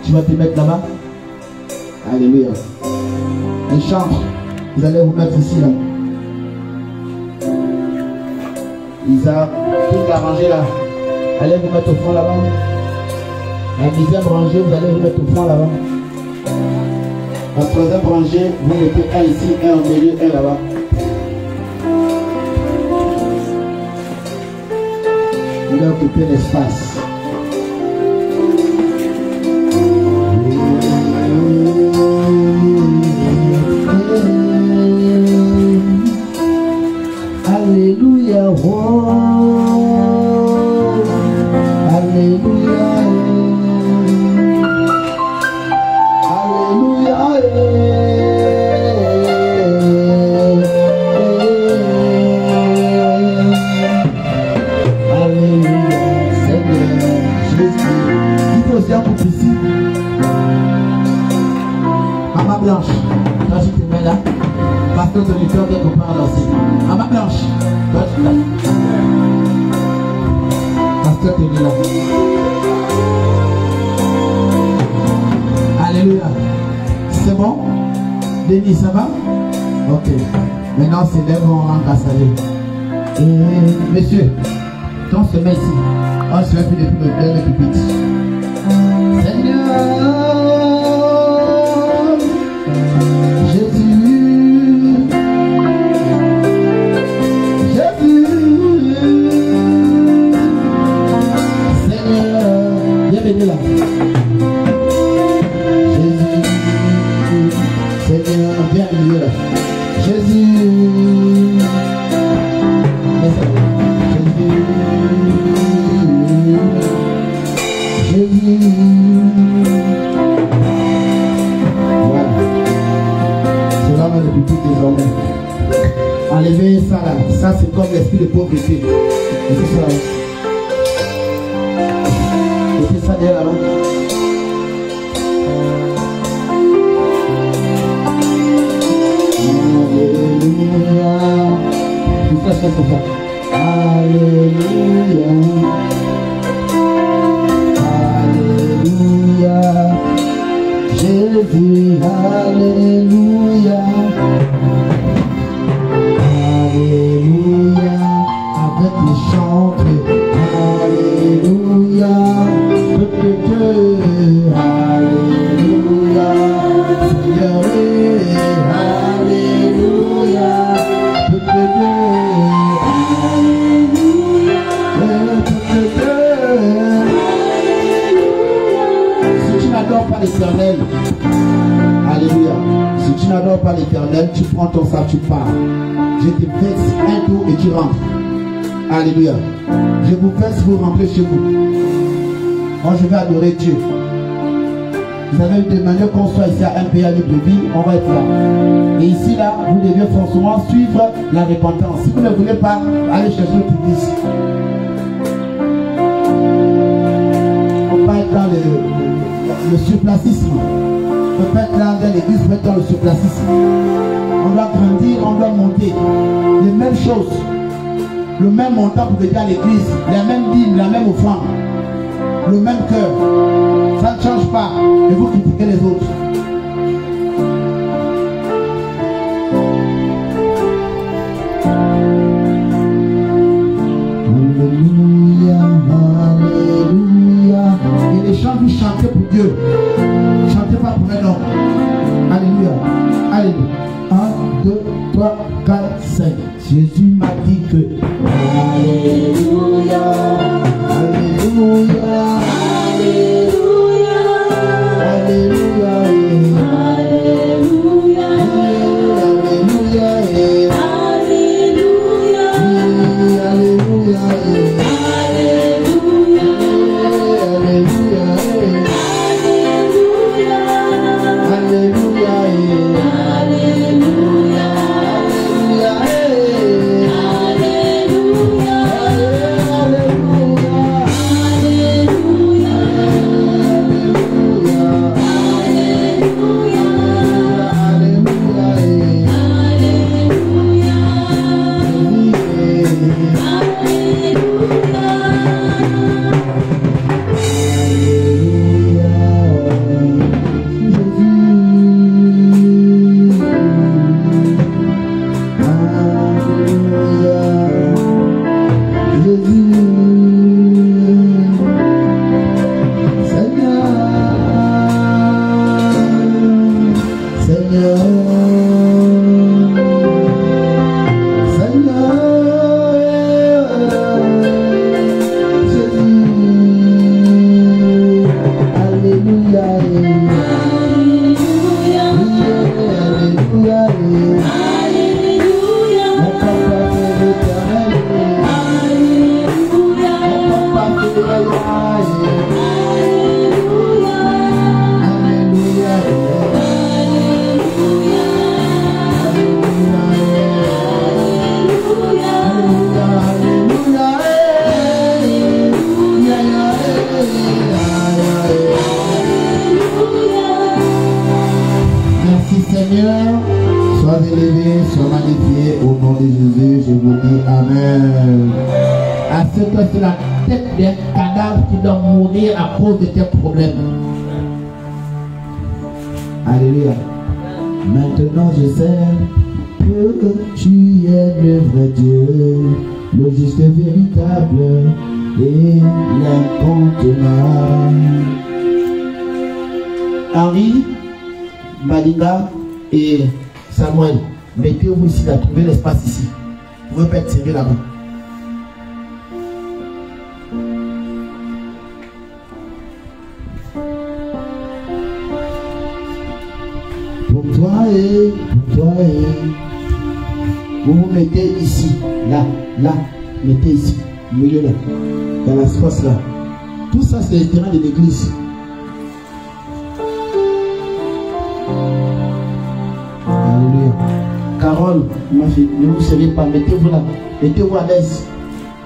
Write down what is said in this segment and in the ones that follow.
Tu vas te mettre là-bas. Alléluia. Une chambre. Vous allez vous mettre ici là. Isa, toute la rangée là. Allez vous mettre au fond là-bas. La deuxième rangée, vous allez vous mettre au fond là-bas. La troisième rangée, vous mettez un ici, un au milieu, un là-bas. Vous allez occuper l'espace. Alléluia, oh, Alléluia, Alléluia, Alléluia, Seigneur Jésus. Dites aussi un peu ici. Maman Blanche, toi tu te mets là. Pasteur de l'auditeur quelque part là aussi. Maman Blanche, toi tu t'as. Pasteur te met là. Alléluia. C'est bon? Denis, ça va? Ok. Maintenant c'est les bons en Kassalé. Messieurs, quand on se met ici, on se met plus depuis le pupitre. Seigneur Jésus. Là. Jésus, Seigneur, viens au milieu là. Jésus, Jésus, voilà. C'est là le public désormais. Enlevez ça là. Ça c'est comme l'esprit de pauvreté. Et c'est ça là. Ça derrière là. Alléluia. Tout ça, c'est ça. Alléluia. Alléluia. Jésus, alléluia. Alléluia. Avec les chants. Alléluia. Alléluia, Seigneur, alléluia, si tu n'adores pas l'Éternel, alléluia, si tu n'adores pas l'Éternel, tu prends ton sac, tu pars. Je te verse un tour et tu rentres. Alléluia. Je vous verse, vous rentrez chez vous. Moi je vais adorer Dieu. Vous avez demandé qu'on soit ici à un pays de vie, on va être là. Et ici là, vous devez forcément suivre la repentance. Si vous ne voulez pas, allez chercher le public. On peut être dans le surplacisme. On peut être là dans l'église, on peut être dans le surplacisme. On doit grandir, on doit monter. Les mêmes choses. Le même montant pour aider à l'église, la même dîme, la même offrande. Le même cœur, ça ne change pas et vous critiquez les autres. Alléluia, alléluia. Et les chants vous chantez pour Dieu, chantez pas pour un homme. Alléluia, alléluia. 1, 2, 3, 4, 5. Jésus m'a dit que alléluia. Alléluia, Alléluia, Alléluia, Alléluia, Alléluia, Alléluia, Alléluia, Alléluia, Alléluia. Seigneur, sois élevé, sois magnifié au nom de Jésus. Je vous dis Amen. À ce que c'est la tête d'un cadavre qui doit mourir à cause de tes problèmes. Alléluia. Maintenant je sais que tu es le vrai Dieu, le juste véritable et l'incontournable. Henri, Malinga et Samuel, mettez-vous ici, là, trouvez l'espace ici. Vous pouvez pas être serré là-bas. Pour toi vous vous mettez ici, là, mettez ici, au milieu là, dans l'espace là. Tout ça c'est le terrain de l'église. Alléluia. Carole, ma fille, ne vous savez pas, mettez-vous là, mettez-vous à l'aise.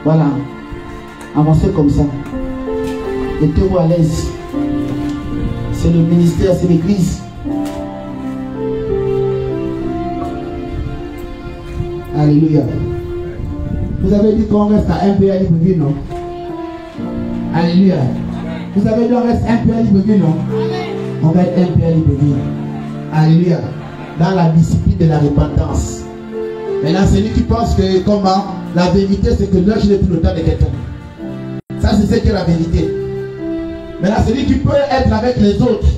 Voilà, avancez comme ça. Mettez-vous à l'aise. C'est le ministère, c'est l'église. Alléluia. Vous avez dit qu'on reste à un peu à Libreville, non? Alléluia. Vous avez dit qu'on reste un peu à Libreville, non? On va être un peu à Libreville. Alléluia. Dans la discipline de la repentance. Maintenant, celui qui pense que comment la vérité, c'est que là, je n'ai plus le temps de quelqu'un. Ça, c'est ce qui est la vérité. Maintenant, celui qui peut être avec les autres,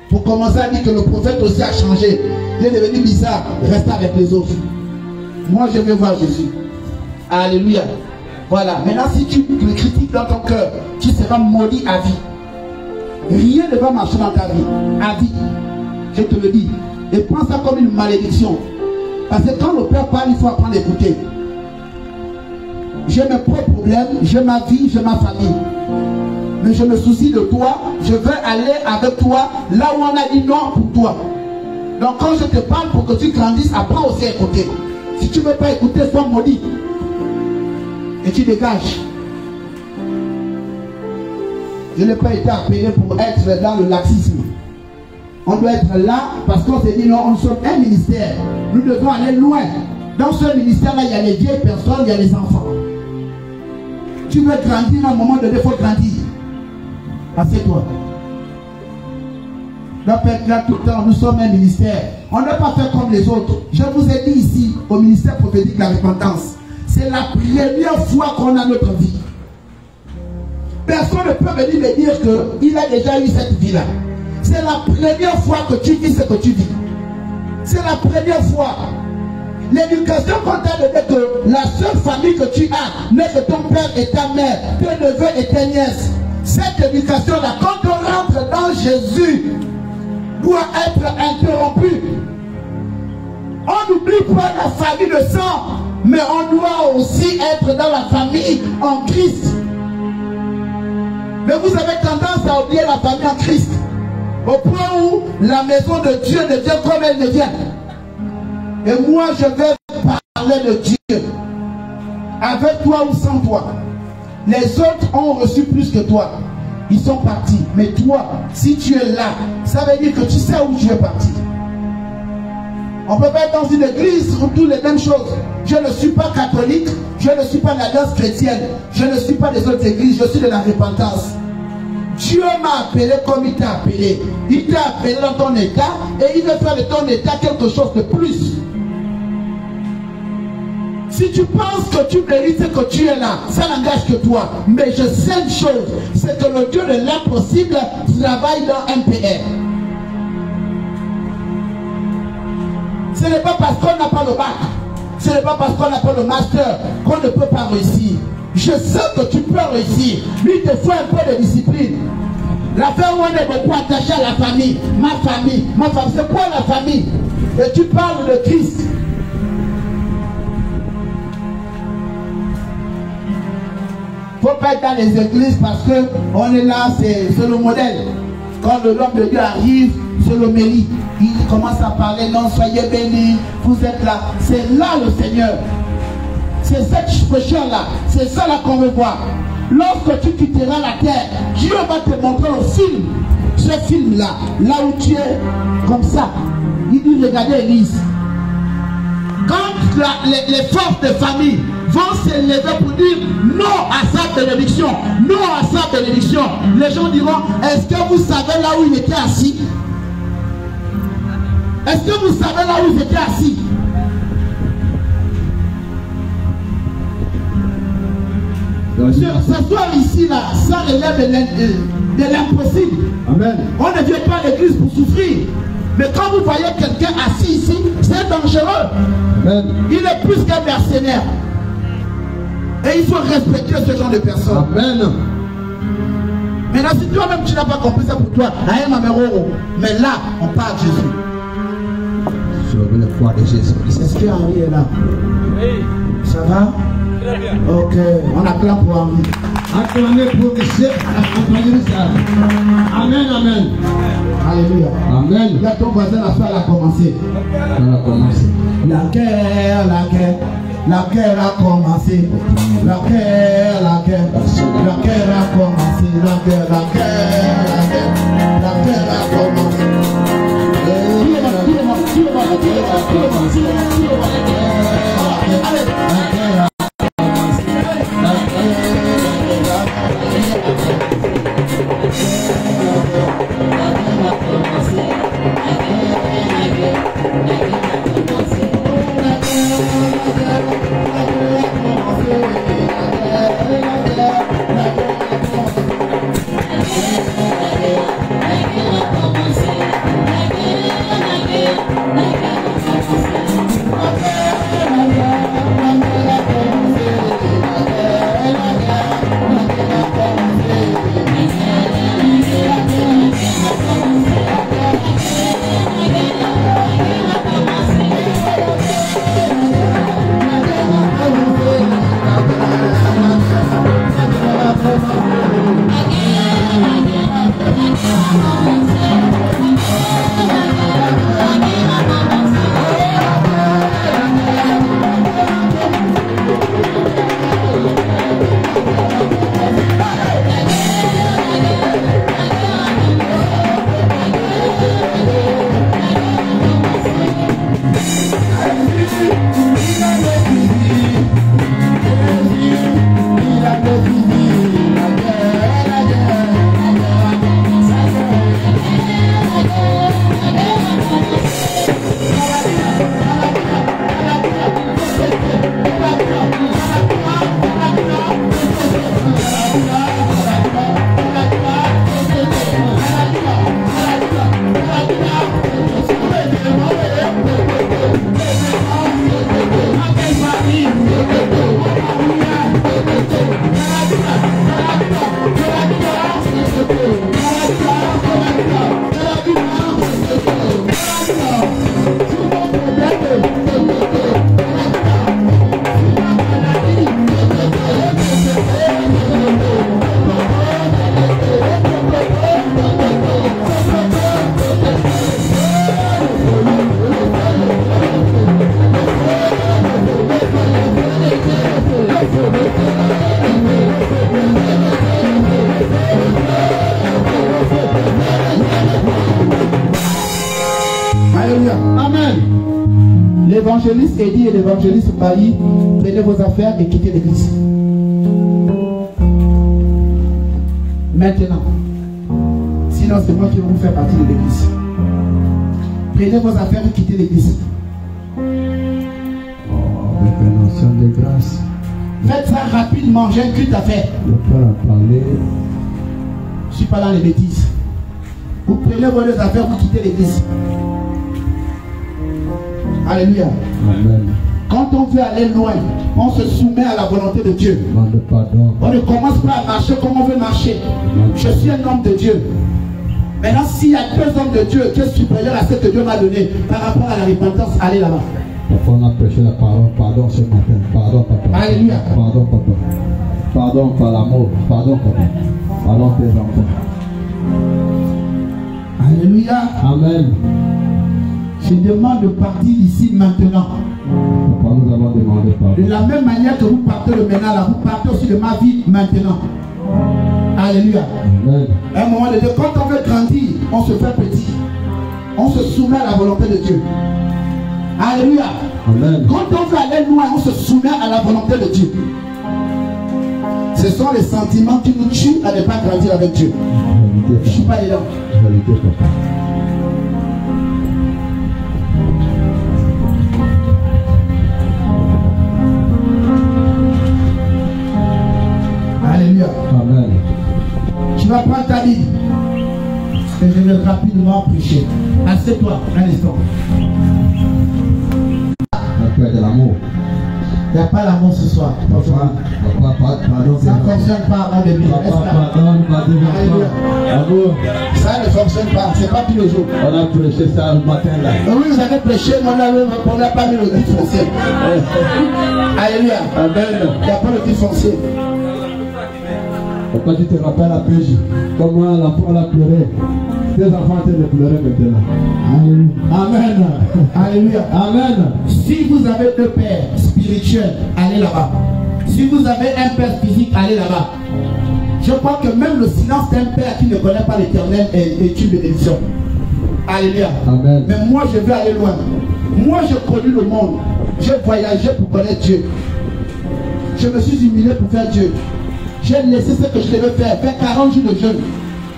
pour commencer à dire que le prophète aussi a changé, il est devenu bizarre, reste avec les autres. Moi, je veux voir Jésus. Alléluia. Voilà. Maintenant, si tu le critiques dans ton cœur, tu seras maudit à vie. Rien ne va marcher dans ta vie. À vie. Je te le dis. Et prends ça comme une malédiction. Parce que quand le Père parle, il faut apprendre à écouter. J'ai mes propres problèmes, j'ai ma vie, j'ai ma famille. Mais je me soucie de toi. Je veux aller avec toi là où on a dit non pour toi. Donc quand je te parle pour que tu grandisses, apprends aussi à écouter. Si tu ne veux pas écouter, sois maudit. Et tu dégages. Je n'ai pas été appelé pour être dans le laxisme. On doit être là parce qu'on s'est dit non, nous sommes un ministère. Nous devons aller loin. Dans ce ministère-là, il y a les vieilles personnes, il y a les enfants. Tu veux grandir à un moment donné, il faut grandir. Assieds-toi. On doit pas être là tout le temps. Nous sommes un ministère. On ne doit pas faire comme les autres. Je vous ai dit ici, au ministère prophétique de la repentance, c'est la première fois qu'on a notre vie. Personne ne peut venir me dire qu'il a déjà eu cette vie-là. C'est la première fois que tu vis ce que tu vis. C'est la première fois. L'éducation qu'on t'a donnée, que la seule famille que tu as n'est que ton père et ta mère, tes neveux et tes nièces. Cette éducation-là, quand on rentre dans Jésus, doit être interrompue. On n'oublie pas la famille de sang, mais on doit aussi être dans la famille en Christ. Mais vous avez tendance à oublier la famille en Christ. Au point où la maison de Dieu devient comme elle devient. Et moi je vais parler de Dieu. Avec toi ou sans toi. Les autres ont reçu plus que toi. Ils sont partis. Mais toi, si tu es là, ça veut dire que tu sais où tu es parti. On ne peut pas être dans une église où toutes les mêmes choses. Je ne suis pas catholique, je ne suis pas l'alliance chrétienne, je ne suis pas des autres églises, je suis de la repentance. Dieu m'a appelé comme il t'a appelé. Il t'a appelé dans ton état et il veut faire de ton état quelque chose de plus. Si tu penses que tu mérites que tu es là, ça n'engage que toi. Mais je sais une chose, c'est que le Dieu de l'impossible travaille dans MPR. Ce n'est pas parce qu'on n'a pas le bac, ce n'est pas parce qu'on n'a pas le master qu'on ne peut pas réussir. Je sais que tu peux réussir, mais il te faut un peu de discipline. L'affaire où on est beaucoup attaché à la famille, ma famille, c'est quoi la famille? Et tu parles de Christ. Il ne faut pas être dans les églises parce qu'on est là, c'est le modèle. Quand l'homme de Dieu arrive, c'est l'homélie. Il commence à parler, non, soyez bénis, vous êtes là. C'est là le Seigneur. C'est cette fraîcheur-là, c'est ça là qu'on veut voir. Lorsque tu quitteras la terre, Dieu va te montrer le film. Ce film-là, là où tu es, comme ça. Il dit, regardez l'église. Quand les forces de famille vont s'élever pour dire non à sa bénédiction, non à sa bénédiction, les gens diront, est-ce que vous savez là où il était assis? Est-ce que vous savez là où il était assis? Ce soir ici, là, ça relève de l'impossible. Amen. On ne vient pas à l'église pour souffrir. Mais quand vous voyez quelqu'un assis ici, c'est dangereux. Amen. Il est plus qu'un mercenaire. Et il faut respecter ce genre de personnes. Amen. Maintenant, si toi-même tu n'as pas compris ça pour toi, mais là, on parle de Jésus. Sauver la foi de Jésus. Est-ce que Henri est là? Oui. Ça va? Très bien. Ok, on acclame pour Henri. Acclamez pour Monsieur. Acclamez ça. Amen, amen. Alléluia. Amen. Il y a ton voisin, la soirée a commencé. On a commencé. La guerre a commencé. La guerre a commencé. La guerre a commencé. L'évangéliste Eddie et l'évangéliste Bailly, prenez vos affaires et quittez l'église. Maintenant. Sinon, c'est moi qui vais vous faire partie de l'église. Prenez vos affaires et quittez l'église. Avec un ancien de grâce. Faites ça rapidement, j'ai un culte à faire. Le Père a parlé. Je ne suis pas dans les bêtises. Vous prenez vos affaires, vous quittez l'église. Alléluia. Amen. Quand on veut aller loin, on se soumet à la volonté de Dieu. Demande pardon. On ne commence pas à marcher comme on veut marcher. Je suis un homme de Dieu. Maintenant, s'il y a deux hommes de Dieu qui est supérieur à ce que Dieu m'a donné par rapport à la repentance, allez là-bas. Parfois on a prêché la parole. Pardon ce matin. Pardon papa. Alléluia. Pardon papa. Pardon par l'amour. Pardon papa. Pardon tes enfants. Alléluia. Amen. Je demande de partir ici maintenant. Papa, nous avons demandé pardon. De la même manière que vous partez de maintenant là, vous partez aussi de ma vie maintenant. Alléluia. Amen. À un moment donné, quand on veut grandir, on se fait petit. On se soumet soumet à la volonté de Dieu. Alléluia. Amen. Quand on veut aller loin, on se soumet à la volonté de Dieu. Ce sont les sentiments qui nous tuent à ne pas grandir avec Dieu. Je ne suis pas là. Alléluia. Amen. Tu vas prendre ta Bible. Et je vais rapidement prêcher. Assieds-toi un instant. La paix de l'amour. Il n'y a pas l'amour ce soir. Pardon, Ça ne fonctionne pas avant de venir. Amour. Ça ne fonctionne pas. Ce n'est pas tous les jours. On a prêché ça le matin là. Oui, vous avez prêché, mais on n'a pas mis le titre foncier. Alléluia. Amen. Il n'y a pas le titre foncier. Pourquoi tu te rappelles la pêche? Comment l'enfant a pleuré? Tes enfants étaient de pleurer maintenant. Amen. Alléluia. Amen. Si vous avez deux pères spirituels, allez là-bas. Si vous avez un père physique, allez là-bas. Je crois que même le silence d'un père qui ne connaît pas l'Éternel est une bénédiction. Alléluia. Amen. Mais moi, je veux aller loin. Moi, j'ai connu le monde. J'ai voyagé pour connaître Dieu. Je me suis humilié pour faire Dieu. J'ai laissé ce que je devais faire. Faire 40 jours de jeûne.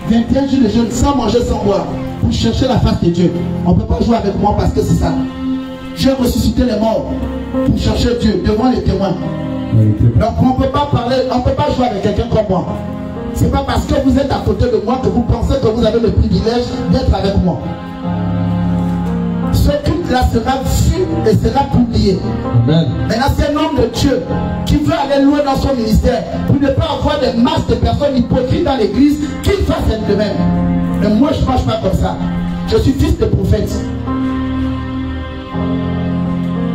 21 jours de jeûne, sans manger, sans boire. Pour chercher la face de Dieu. On ne peut pas jouer avec moi parce que c'est ça. J'ai ressuscité les morts. Pour chercher Dieu devant les témoins. Donc on ne peut pas parler, on ne peut pas jouer avec quelqu'un comme moi. C'est pas parce que vous êtes à côté de moi que vous pensez que vous avez le privilège d'être avec moi. Ce truc-là sera vu et sera publié. Amen. Maintenant, c'est un homme de Dieu qui veut aller loin dans son ministère pour ne pas avoir des masses de personnes hypocrites dans l'église qu'il fasse de même. Mais moi, je ne marche pas comme ça. Je suis fils de prophète.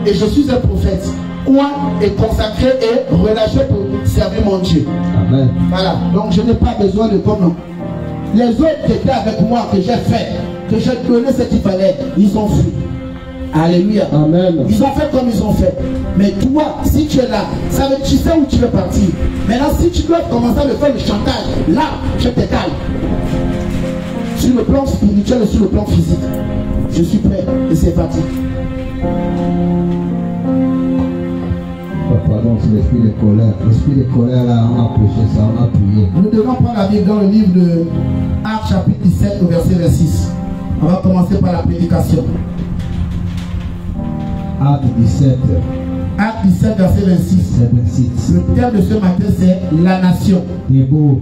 Et je suis un prophète. Oint et consacré et relâché pour servir mon Dieu. Amen. Voilà. Donc, je n'ai pas besoin de comme les autres qui étaient avec moi, que j'ai fait, que j'ai donné ce qu'il fallait, ils ont fui. Alléluia. Amen. Ils ont fait comme ils ont fait. Mais toi, si tu es là, ça veut, tu sais où tu veux partir. Maintenant, si tu dois commencer à me faire le chantage, là, je t'étale. Sur le plan spirituel et sur le plan physique. Je suis prêt et c'est parti. Pardon, c'est l'esprit de colère. L'esprit de colère, là, on a prêché ça, on a prié. Nous devons prendre la Bible dans le livre de Actes chapitre 17 au verset 26. On va commencer par la prédication. Acte 17. Acte 17 verset 26. C'est 26. Le thème de ce matin c'est la nation. Debout.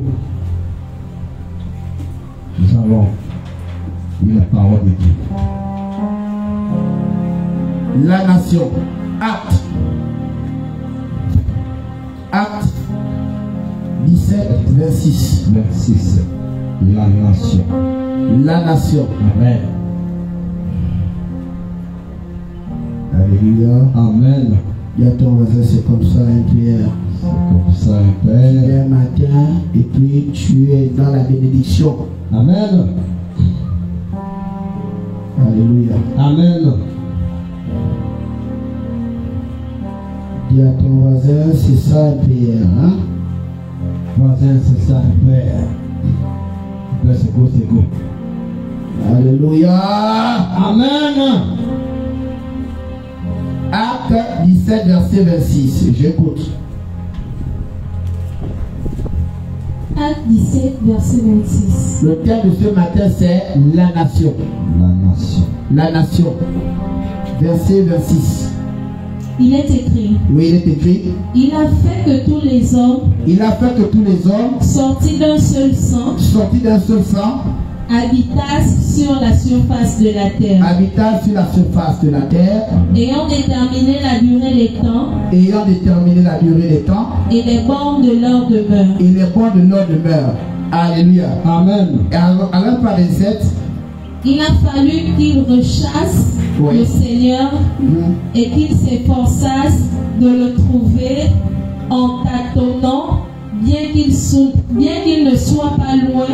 Nous allons lire la parole de Dieu. La nation. Acte. Acte 17 26. 26. La nation. La nation. Amen. Alléluia. Amen. Il y a ton voisin, c'est comme ça, un prière. C'est comme ça, un père. Un matin, et puis tu es dans la bénédiction. Amen. Alléluia. Amen. Dis à ton voisin, c'est ça, un prière. Hein? Voisin, c'est ça, un père. Père, c'est go, c'est go. Alléluia. Amen. Acte 17, verset 26. J'écoute. Acte 17, verset 26. Le thème de ce matin, c'est la nation. La nation. La nation. Verset 26. Il est écrit. Oui, il est écrit. Il a fait que tous les hommes, Il a fait que tous les hommes, sortis d'un seul sang, sortis d'un seul sang, habitassent sur la surface de la terre, habitant sur la surface de la terre, ayant déterminé la durée des temps ayant déterminé la durée des temps et les bornes de leur demeure. et les points de leur demeure. Alléluia. Amen. Et alors, par les 7, Il a fallu qu'ils rechassent Oui. le Seigneur et qu'ils s'efforçassent de le trouver en tâtonnant, bien qu'il ne soit pas loin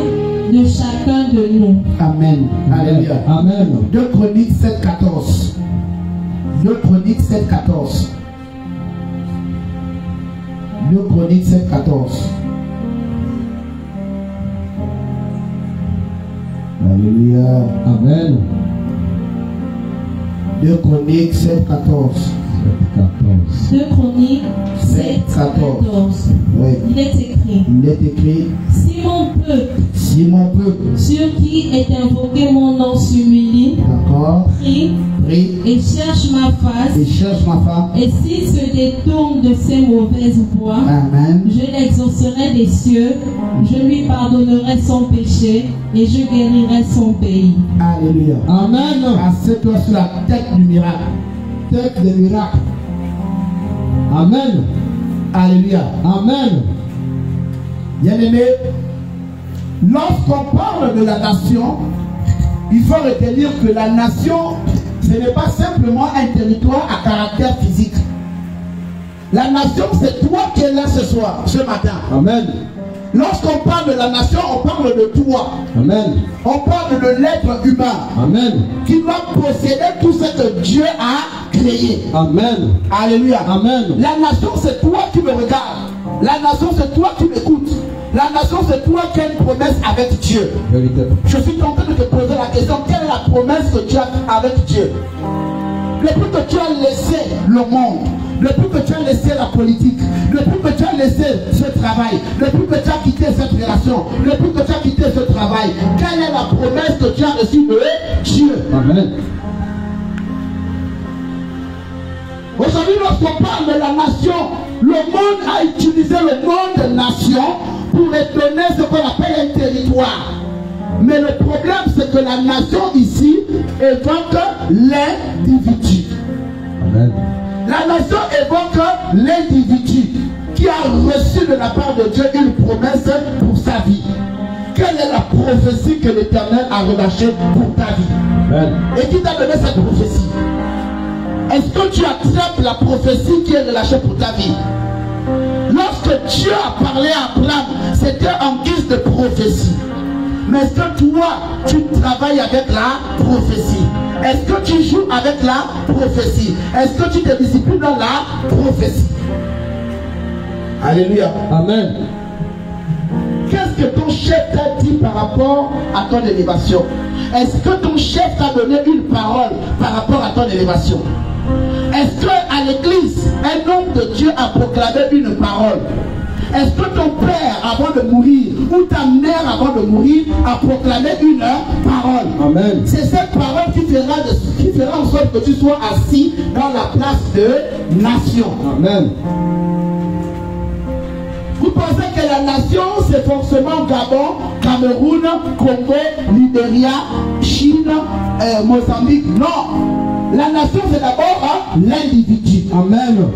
de chacun de nous. Amen. Alléluia. Amen. 2 Chroniques 7, 14. 2 Chroniques 7, 14. 2 Chroniques 7, 14. Alléluia. Amen. 2 Chroniques 7, 14. 2 Chroniques 7, 14. Oui. Il est écrit. Il est écrit. Si mon peuple, sur qui est invoqué mon nom, s'humilie, d'accord, prie et cherche ma face, et s'il se détourne de ses mauvaises voies, amen, je l'exaucerai des cieux, je lui pardonnerai son péché et je guérirai son pays. Alléluia. Amen. Assieds-toi sur la tête du miracle. Tête de miracle. Amen. Alléluia. Amen. Bien-aimé, lorsqu'on parle de la nation, il faut retenir que la nation, ce n'est pas simplement un territoire à caractère physique. La nation, c'est toi qui es là ce soir, ce matin. Amen. Lorsqu'on parle de la nation, on parle de toi. Amen. On parle de l'être humain. Amen. Qui doit posséder tout ce que Dieu a créé. Amen. Alléluia. Amen. La nation, c'est toi qui me regardes. La nation, c'est toi qui m'écoutes. La nation, c'est toi qui as une promesse avec Dieu. Vérité. Je suis en train de te poser la question, quelle est la promesse que tu as avec Dieu? Depuis que tu as laissé le monde, depuis que tu as laissé la politique, depuis que tu as laissé ce travail, depuis que tu as quitté cette relation, depuis que tu as quitté ce travail, quelle est la promesse que tu as reçue de Dieu? Amen. Aujourd'hui, lorsqu'on parle de la nation, le monde a utilisé le mot de nation pour donner ce qu'on appelle un territoire. Mais le problème, c'est que la nation ici évoque l'individu. Amen. La nation évoque l'individu qui a reçu de la part de Dieu une promesse pour sa vie. Quelle est la prophétie que l'Éternel a relâchée pour ta vie? Amen. Et qui t'a donné cette prophétie? Est-ce que tu acceptes la prophétie qui est relâchée pour ta vie? Lorsque Dieu a parlé à Abraham, c'était en guise de prophétie. Mais est-ce que toi, tu travailles avec la prophétie? Est-ce que tu joues avec la prophétie? Est-ce que tu te disciplines dans la prophétie? Alléluia. Amen. Qu'est-ce que ton chef t'a dit par rapport à ton élévation? Est-ce que ton chef t'a donné une parole par rapport à ton élévation? Est-ce qu'à l'église, un homme de Dieu a proclamé une parole? Est-ce que ton père, avant de mourir, ou ta mère, avant de mourir, a proclamé une parole? Amen. C'est cette parole qui fera en sorte que tu sois assis dans la place de nation. Amen. Vous pensez que la nation, c'est forcément Gabon, Cameroun, Congo, Libéria, Chine, Mozambique? Non. La nation, c'est d'abord l'individu. Amen.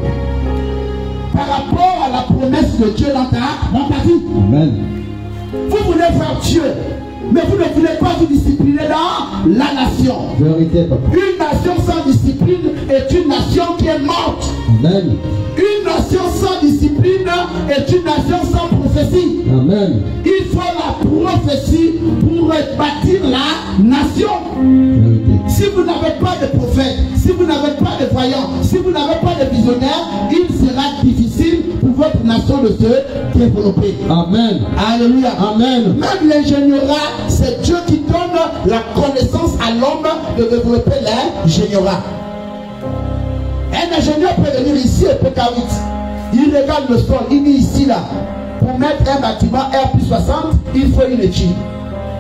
Par rapport à la promesse de Dieu dans ta vie. Amen. Vous voulez faire Dieu, mais vous ne voulez pas vous discipliner dans la nation. Vérité, papa. Une nation sans discipline est une nation qui est morte. Amen. Une nation sans discipline est une nation sans prophétie. Amen. Il faut la prophétie pour bâtir la nation. Vérité. Si vous n'avez pas de prophète, si vous n'avez pas de voyant, si vous n'avez pas de visionnaire, il sera difficile pour votre nation de se développer. Amen. Alléluia. Amen. Même l'ingénierat, c'est Dieu qui donne la connaissance à l'homme de développer l'ingénierat. Un ingénieur peut venir ici et peut P8. Il regarde le sol, il dit ici là. Pour mettre un bâtiment R+60, il faut une étude.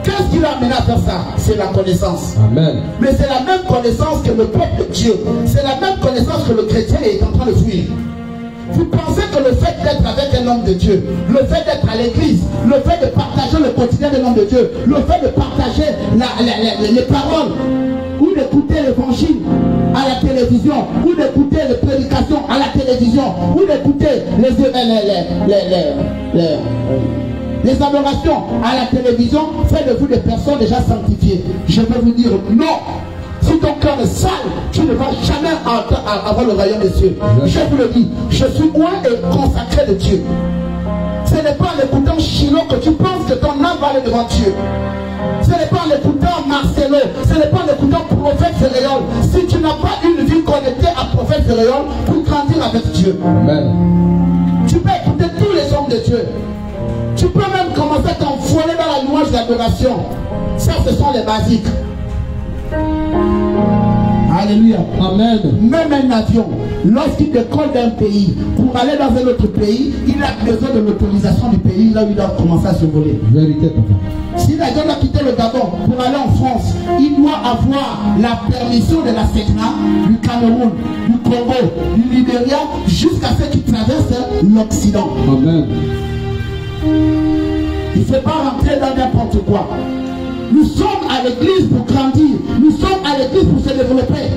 Qu'est-ce qui l'a amené à faire ça? C'est la connaissance. Amen. Mais c'est la même connaissance que le peuple de Dieu. C'est la même connaissance que le chrétien est en train de fuir. Vous pensez que le fait d'être avec un homme de Dieu, le fait d'être à l'église, le fait de partager le quotidien de l'homme de Dieu, le fait de partager les paroles, ou d'écouter l'évangile à la télévision, ou d'écouter les prédications à la télévision, ou d'écouter les adorations à la télévision, fait de vous des personnes déjà sanctifiées. Je vais vous dire non. Si ton cœur est sale, tu ne vas jamais avoir le royaume des cieux. Je vous le dis, je suis loin et consacré de Dieu. Ce n'est pas en écoutant Chilo que tu penses que ton âme va aller devant Dieu. Ce n'est pas en écoutant Marcelo, ce n'est pas en écoutant Prophète Ferréol. Si tu n'as pas une vie connectée à Prophète Ferréol pour grandir avec Dieu. Amen. Tu peux écouter tous les hommes de Dieu. Tu peux même commencer à t'envoler dans la louange d'adoration. Ça, ce sont les basiques. Alléluia. Amen. Même un avion, lorsqu'il décolle d'un pays, pour aller dans un autre pays, il a besoin de l'autorisation du pays là où il doit commencer à se voler. Vérité, papa. Si l'avion doit quitter le Gabon pour aller en France, il doit avoir la permission de la SECNA, du Cameroun, du Congo, du Libéria, jusqu'à ce qu'il traverse l'Occident. Amen. Il ne faut pas rentrer dans n'importe quoi. Nous sommes à l'église pour grandir. Nous sommes à l'église pour se développer.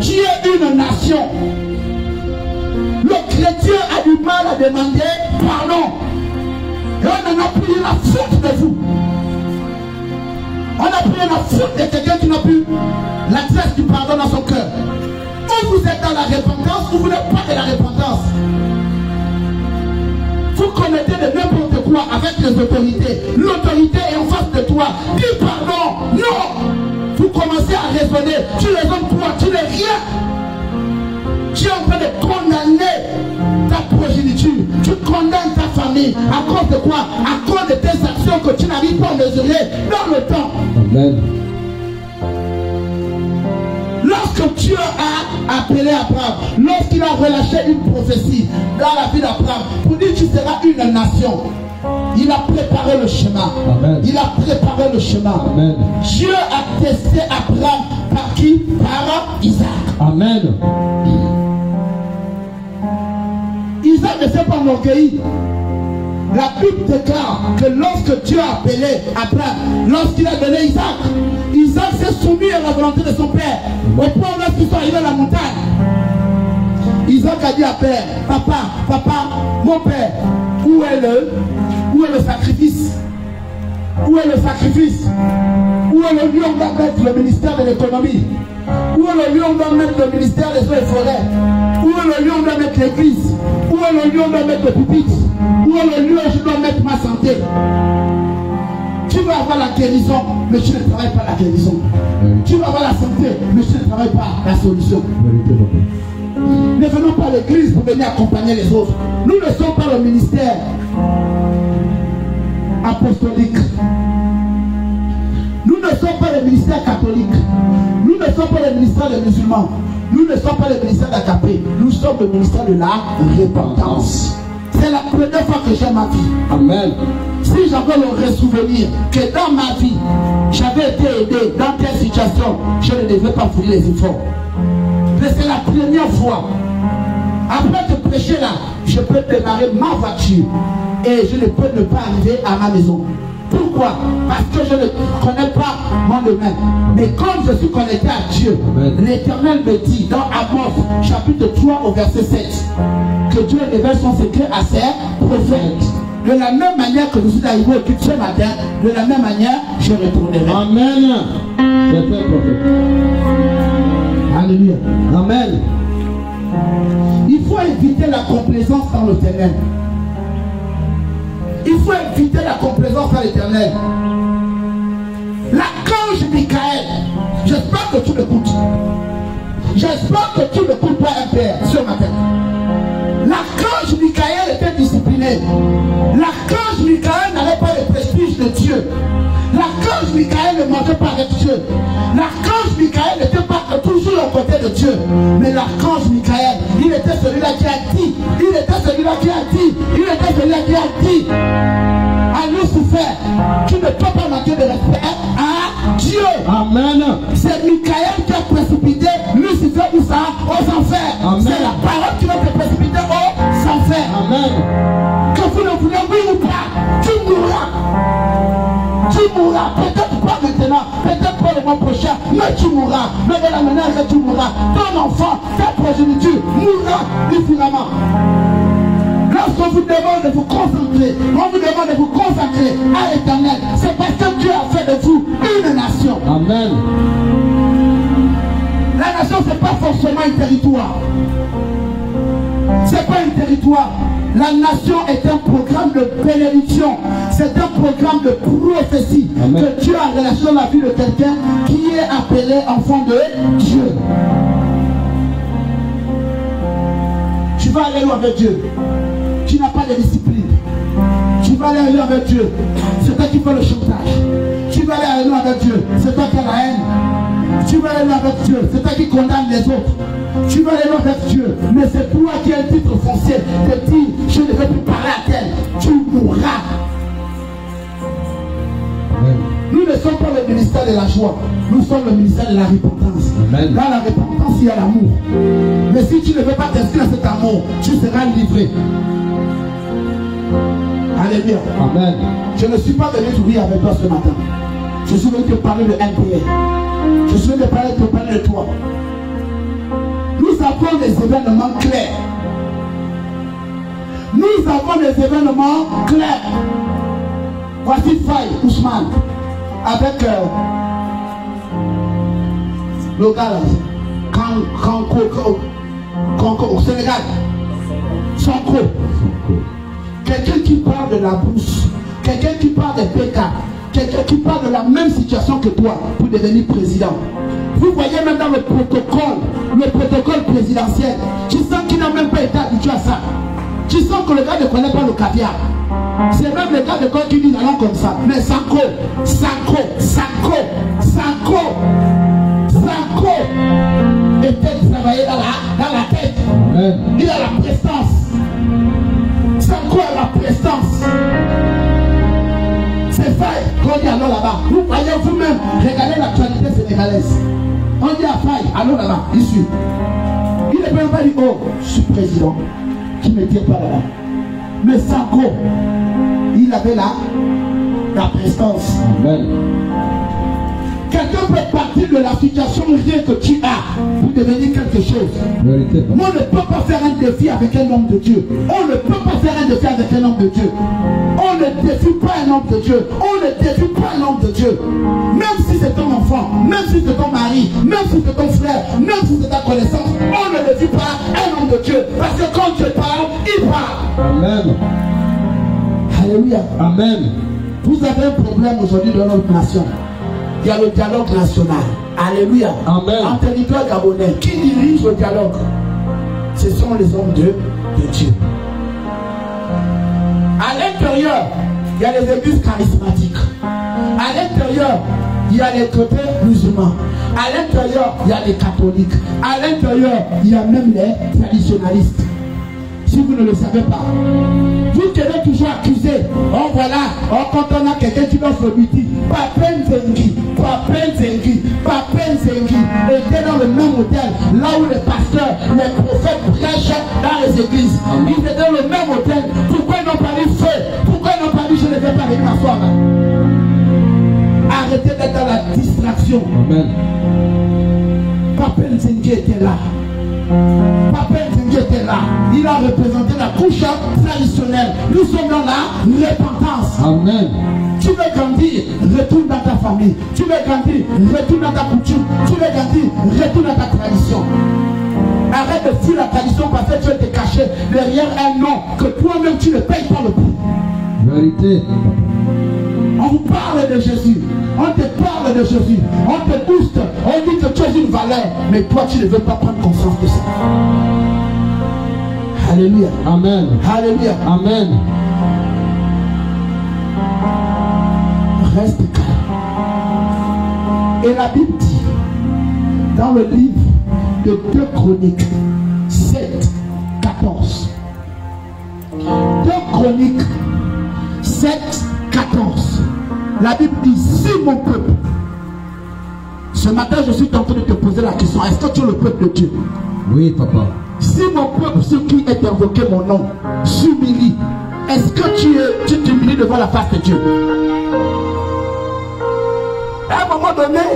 Tu es une nation. Le chrétien a du mal à demander pardon. Et on en a pris la faute de vous. On a pris la faute de quelqu'un qui n'a plus la tresse du pardon dans son cœur. Ou vous êtes dans la repentance ou vous n'êtes pas de la repentance. Vous commettez de n'importe quoi avec les autorités. L'autorité est en face de toi. Dis pardon. Non. Vous commencez à raisonner. Tu raisonnes toi. Tu n'es rien. Tu es en train de condamner ta progéniture. Tu condamnes ta famille. À cause de quoi? À cause de tes actions que tu n'arrives pas à mesurer dans le temps. Amen. Lorsque Dieu a appelé Abraham, lorsqu'il a relâché une prophétie dans la vie d'Abraham pour dire tu seras une nation, il a préparé le chemin. Amen. Il a préparé le chemin. Amen. Dieu a testé Abraham par qui? Par Isaac. Amen. Isaac ne s'est pas enorgueilli. La Bible déclare que lorsque Dieu a appelé Abraham, lorsqu'il a donné Isaac, Isaac s'est soumis à la volonté de son père. Au point où ils sont arrivés à la montagne, Isaac a dit à père, papa, mon père, où est le sacrifice? Où est le sacrifice? Où est le lieu où on va mettre le ministère de l'économie? Où est le lieu où on doit mettre le ministère des eaux et forêts? Où est le lieu où on doit mettre l'église? Où est le lieu où on doit mettre le pupitre? Où est le lieu où je dois mettre ma santé? Tu vas avoir la guérison, mais tu ne travailles pas la guérison. Tu vas avoir la santé, mais tu ne travailles pas la solution. Ne venons pas à l'église pour venir accompagner les autres. Nous ne sommes pas le ministère apostolique. Nous ne sommes pas le ministère catholique. Nous ne sommes pas le ministère des musulmans. Nous ne sommes pas le ministère d'Agapé. Nous sommes le ministère de la repentance. C'est la première fois que j'ai ma vie. Amen. Si j'avais le ressouvenir que dans ma vie, j'avais été aidé dans telle situation, je ne devais pas fouiller les efforts. Mais c'est la première fois. Après de prêcher là, je peux démarrer ma voiture et je ne peux ne pas arriver à ma maison. Pourquoi? Parce que je ne connais pas mon domaine. Mais comme je suis connecté à Dieu, l'Éternel me dit dans Amos chapitre 3 au verset 7 que Dieu révèle son secret à ses prophètes. De la même manière que je suis arrivé au culte ce matin, de la même manière, je retournerai. Amen. C'est un prophète. Alléluia. Amen. Il faut éviter la complaisance dans l'éternel. Il faut éviter la complaisance dans l'éternel. L'archange Michael, j'espère que tu m'écoutes. J'espère que tu m'écoutes pas un père ce matin. L'archange Michael était discipliné. L'archange Michael n'avait pas le prestige de Dieu. L'archange Michael ne mangeait pas avec Dieu. L'archange Michael n'était pas toujours au côté de Dieu. Mais l'archange Michael, il était celui-là qui a dit, à Lucifer, tu ne peux pas manquer de respect à Dieu. Amen. C'est Michael qui a précipité Lucifer où ça? Aux enfers. C'est la parole qui va te précipiter aux enfers. Amen. Que vous ne voulez oui ou pas, tu mourras. Tu mourras, peut-être pas maintenant, peut-être pas le mois prochain, mais tu mourras. Mais de la manière que tu mourras, ton enfant, ta progéniture mourra différemment. Lorsqu'on vous demande de vous concentrer, on vous demande de vous consacrer à l'éternel, c'est parce que Dieu a fait de vous une nation. Amen. La nation, ce n'est pas forcément un territoire. Ce n'est pas un territoire. La nation est un programme de bénédiction. C'est un programme de prophétie. Amen. Que Dieu a relâché dans la vie de quelqu'un qui est appelé enfant de Dieu. Tu vas aller loin avec Dieu. Tu n'as pas de discipline. Tu vas aller loin avec Dieu. C'est toi qui fais le chantage. Tu vas aller loin avec Dieu, c'est toi qui as la haine. Tu veux aller avec Dieu, c'est toi qui condamne les autres. Tu veux aller avec Dieu, mais c'est toi qui as un titre foncier de dire je ne veux plus parler à tel. Tu mourras. Amen. Nous ne sommes pas le ministère de la joie, nous sommes le ministère de la repentance. Amen. Dans la repentance, il y a l'amour. Mais si tu ne veux pas t'inscrire à cet amour, tu seras livré. Alléluia. Amen. Je ne suis pas venu te dire avec toi ce matin. Je suis venu te parler de NPA. Je suis venu te parler de toi. Nous avons des événements clairs. Nous avons des événements clairs. Voici Faye Ousmane avec le gars Kanko au Sénégal. Sonko. Quelqu'un qui parle de la bourse, quelqu'un qui parle des PK, quelqu'un qui parle de la même situation que toi pour devenir président. Vous voyez même dans le protocole présidentiel, tu sens qu'il n'a même pas été habitué à ça. Tu sens que le gars ne connaît pas le caviar. C'est même le gars de corps qui dit allons comme ça. Mais Sanko était travaillé dans la tête. Amen. Il a la prestance. Sanko a la prestance. C'est Faye qu'on dit allons là-bas. Vous voyez vous-même, regardez l'actualité sénégalaise. On dit à Faye, allons là-bas, il suit. Il ne peut même pas dire, oh, je suis président, qui ne me tire pas là-bas. Mais Sanko, il avait la prestance. Amen. Quelqu'un peut partir de la situation rien que tu as pour devenir quelque chose. Vérité. On ne peut pas faire un défi avec un homme de Dieu. On ne peut pas faire un défi avec un homme de Dieu. On ne défie pas un homme de Dieu. On ne défie pas un homme de Dieu. Même si c'est ton enfant, même si c'est ton mari, même si c'est ton frère, même si c'est ta connaissance, on ne défie pas un homme de Dieu. Parce que quand Dieu parle, il parle. Amen. Alléluia. Amen. Vous avez un problème aujourd'hui dans notre nation. Il y a le dialogue national. Alléluia. Amen. En territoire gabonais, qui dirige le dialogue? Ce sont les hommes de Dieu. À l'intérieur, il y a les églises charismatiques. À l'intérieur, il y a les côtés musulmans. À l'intérieur, il y a les catholiques. À l'intérieur, il y a même les traditionalistes. Si vous ne le savez pas, vous tenez toujours accusé. Oh voilà, oh, quand on a quelqu'un qui lance le biti, Papen Zengi était dans le même hôtel, là où les pasteurs, les prophètes prêchent dans les églises. Ils étaient dans le même hôtel. Pourquoi ils n'ont pas dit feu? Pourquoi ils n'ont pas dit je ne vais pas venir m'asseoir là? Arrêtez d'être dans la distraction. Amen. Papen Zengi était là. Papen Zengi était là. Il a représenté la couche traditionnelle. Nous sommes dans la repentance. Amen. Tu veux grandir, retourne dans ta famille. Tu veux grandir, retourne dans ta coutume. Tu veux grandir, retourne dans ta tradition. Arrête de fuir la tradition parce que tu veux te cacher derrière un nom que toi-même tu ne payes pas le prix. Vérité. On vous parle de Jésus. On te parle de Jésus. On te booste. On dit que tu as une valeur. Mais toi, tu ne veux pas prendre conscience de ça. Alléluia. Amen. Alléluia. Amen. Reste calme. Et la Bible dit, dans le livre de 2 Chroniques 7, 14. 2 Chroniques 7, 14. La Bible dit, si mon peuple, ce matin je suis en train de te poser la question, est-ce que tu es le peuple de Dieu? Oui, papa. Si mon peuple, ceux qui est invoqué mon nom, s'humilie, est-ce que tu t'humilies devant la face de Dieu? À un moment donné,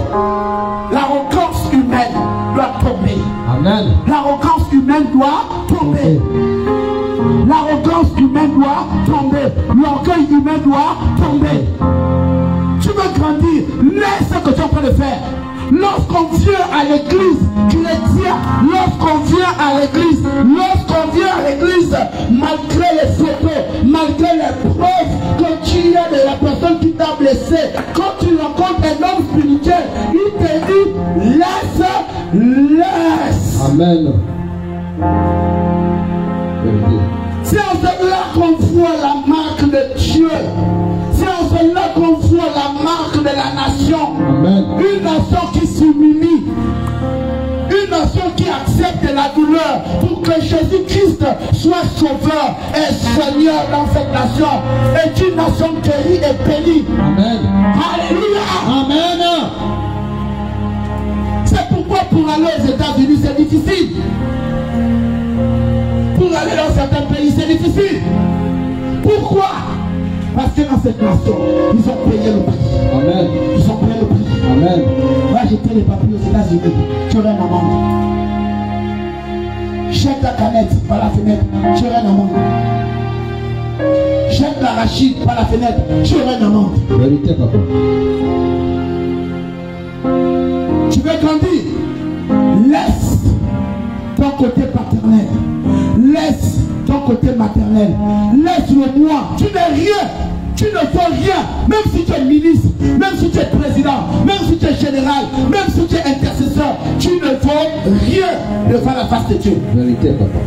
l'arrogance humaine doit tomber. Amen. L'arrogance humaine doit tomber. L'arrogance humaine doit tomber. L'orgueil humain doit tomber. Tu veux grandir, laisse ce que tu es en train de faire. Lorsqu'on vient à l'église chrétienne, lorsqu'on vient à l'église, malgré les photos, malgré les preuves que tu as de la personne qui t'a blessé, quand tu rencontres un homme spirituel, il te dit, laisse. Amen. C'est en cela qu'on voit la marque de Dieu. C'est en cela qu'on soit la marque de la nation. Amen. Une nation qui s'humilie. Une nation qui accepte la douleur pour que Jésus-Christ soit sauveur et Seigneur dans cette nation. Et une nation guérie et bénie. Amen. Alléluia. Amen. C'est pourquoi pour aller aux États-Unis c'est difficile. Pour aller dans certains pays c'est difficile. Pourquoi? Parce que dans cette nation, ils ont payé le prix. Amen. Ils ont payé le prix. Amen. Va jeter les papiers aux États-Unis. Tu auras une amende. Jette la canette par la fenêtre. Tu auras une amende. Jette l'arachide par la fenêtre. Tu auras une amende. Vérité, papa. Tu veux grandir? Laisse ton côté paternel. Laisse ton côté maternel. Laisse-le moi. Tu n'es rien. Tu ne vaux rien. Même si tu es ministre, même si tu es président, même si tu es général, même si tu es intercesseur, tu ne vaux rien devant la face de Dieu. Vérité, papa.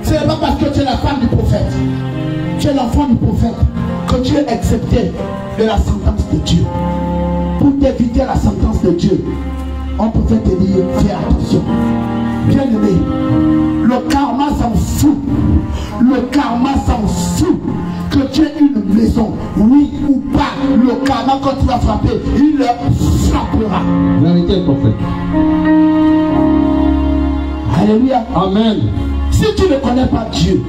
Ce n'est pas parce que tu es la femme du prophète, tu es l'enfant du prophète, que tu es accepté de la sentence de Dieu. Pour t'éviter la sentence de Dieu, on peut te dire, fais attention. Bien aimé, le karma s'en fout. Le karma s'en fout. Que tu aies une maison, oui ou pas, le karma quand tu vas frapper, il le frappera. Vérité, prophète. Alléluia. Amen. Si tu ne connais pas Dieu,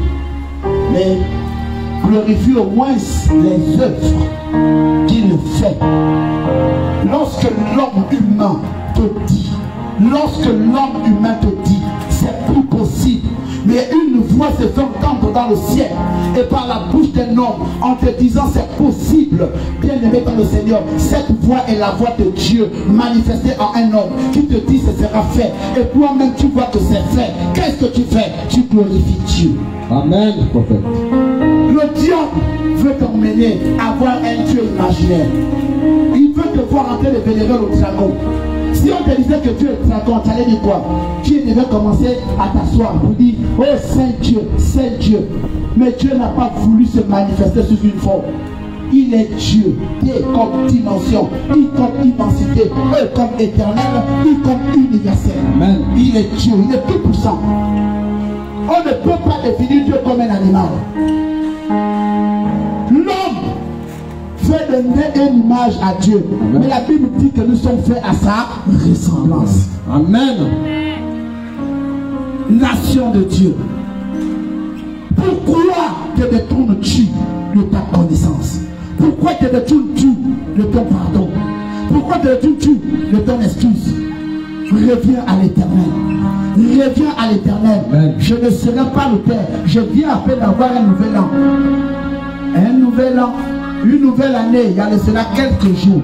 mais glorifie au moins les œuvres qu'il fait. Lorsque l'homme humain te dit, c'est plus possible, mais une voix se fait entendre dans le ciel et par la bouche d'un homme en te disant c'est possible. Bien aimé dans le Seigneur, cette voix est la voix de Dieu manifestée en un homme qui te dit ce sera fait et toi-même tu vois que c'est fait. Qu'est-ce que tu fais? Tu glorifies Dieu. Amen, prophète. Le diable veut t'emmener à voir un Dieu imaginaire. Il veut te voir en train de vénérer le dragon. Si on te disait que Dieu est dragon, tu allais dire quoi? Tu devais commencer à t'asseoir pour dire, oh Saint Dieu. Mais Dieu n'a pas voulu se manifester sous une forme. Il est Dieu, il est comme dimension, il est comme immensité, il est comme éternel, il est comme universel. Amen. Il est Dieu, il est tout puissant. On ne peut pas définir Dieu comme un animal. L'homme fait donner une image à Dieu. Amen. Mais la Bible dit que nous sommes faits à sa ressemblance. Amen. Nation de Dieu. Pourquoi te détournes-tu de ta connaissance? Pourquoi te détournes-tu de ton pardon? Pourquoi te détournes-tu de ton excuse? Reviens à l'Éternel. Reviens à l'Éternel. Je ne serai pas le Père. Je viens à peine d'avoir un nouvel an. Un nouvel an. Une nouvelle année, il y a cela quelques jours.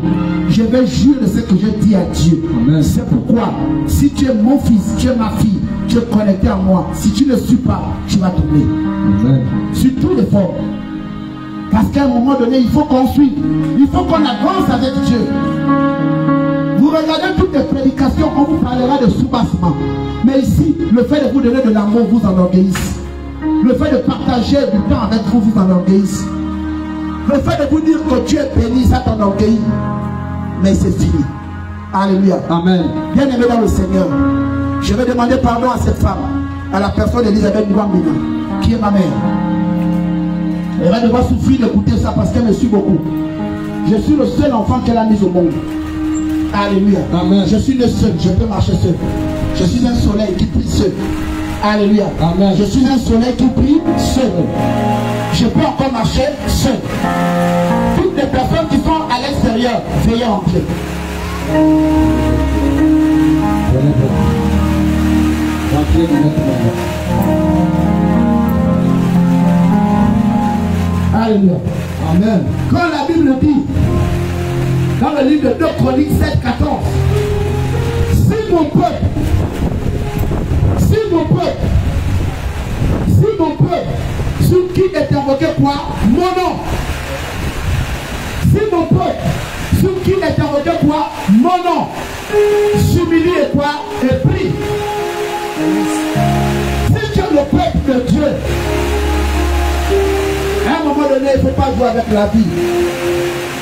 Je vais jurer de ce que je dis à Dieu. C'est pourquoi, si tu es mon fils, tu es ma fille, tu es connecté à moi. Si tu ne suis pas, tu vas tomber. Sur tous les formes. Parce qu'à un moment donné, il faut qu'on suive. Il faut qu'on avance avec Dieu. Vous regardez toutes les prédications, on vous parlera de soubassement. Mais ici, le fait de vous donner de l'amour vous enorgueillisse. Le fait de partager du temps avec vous vous enorgueillisse. Le fait de vous dire que Dieu est béni, ça t'enorgueillit. Mais c'est fini. Alléluia. Amen. Bien aimé dans le Seigneur, je vais demander pardon à cette femme, à la personne d'Elisabeth Nwambina, qui est ma mère. Elle va devoir souffrir d'écouter ça parce qu'elle me suit beaucoup. Je suis le seul enfant qu'elle a mis au monde. Alléluia. Amen. Je suis le seul, je peux marcher seul. Je suis un soleil qui prie seul. Alléluia. Amen. Je suis un soleil qui prie seul. Je peux encore marcher seul. Toutes les personnes qui sont à l'extérieur, veillez en pied. Alléluia. Amen. Quand la Bible dit, dans le livre de 2 Chroniques 7, 14, si mon peuple, sur qui est invoqué quoi? Mon nom. Si mon peuple, sur qui est invoqué quoi? Mon nom. S'humilie et quoi? Et prie. Si tu es le peuple de Dieu, à un moment donné, il ne faut pas jouer avec la vie.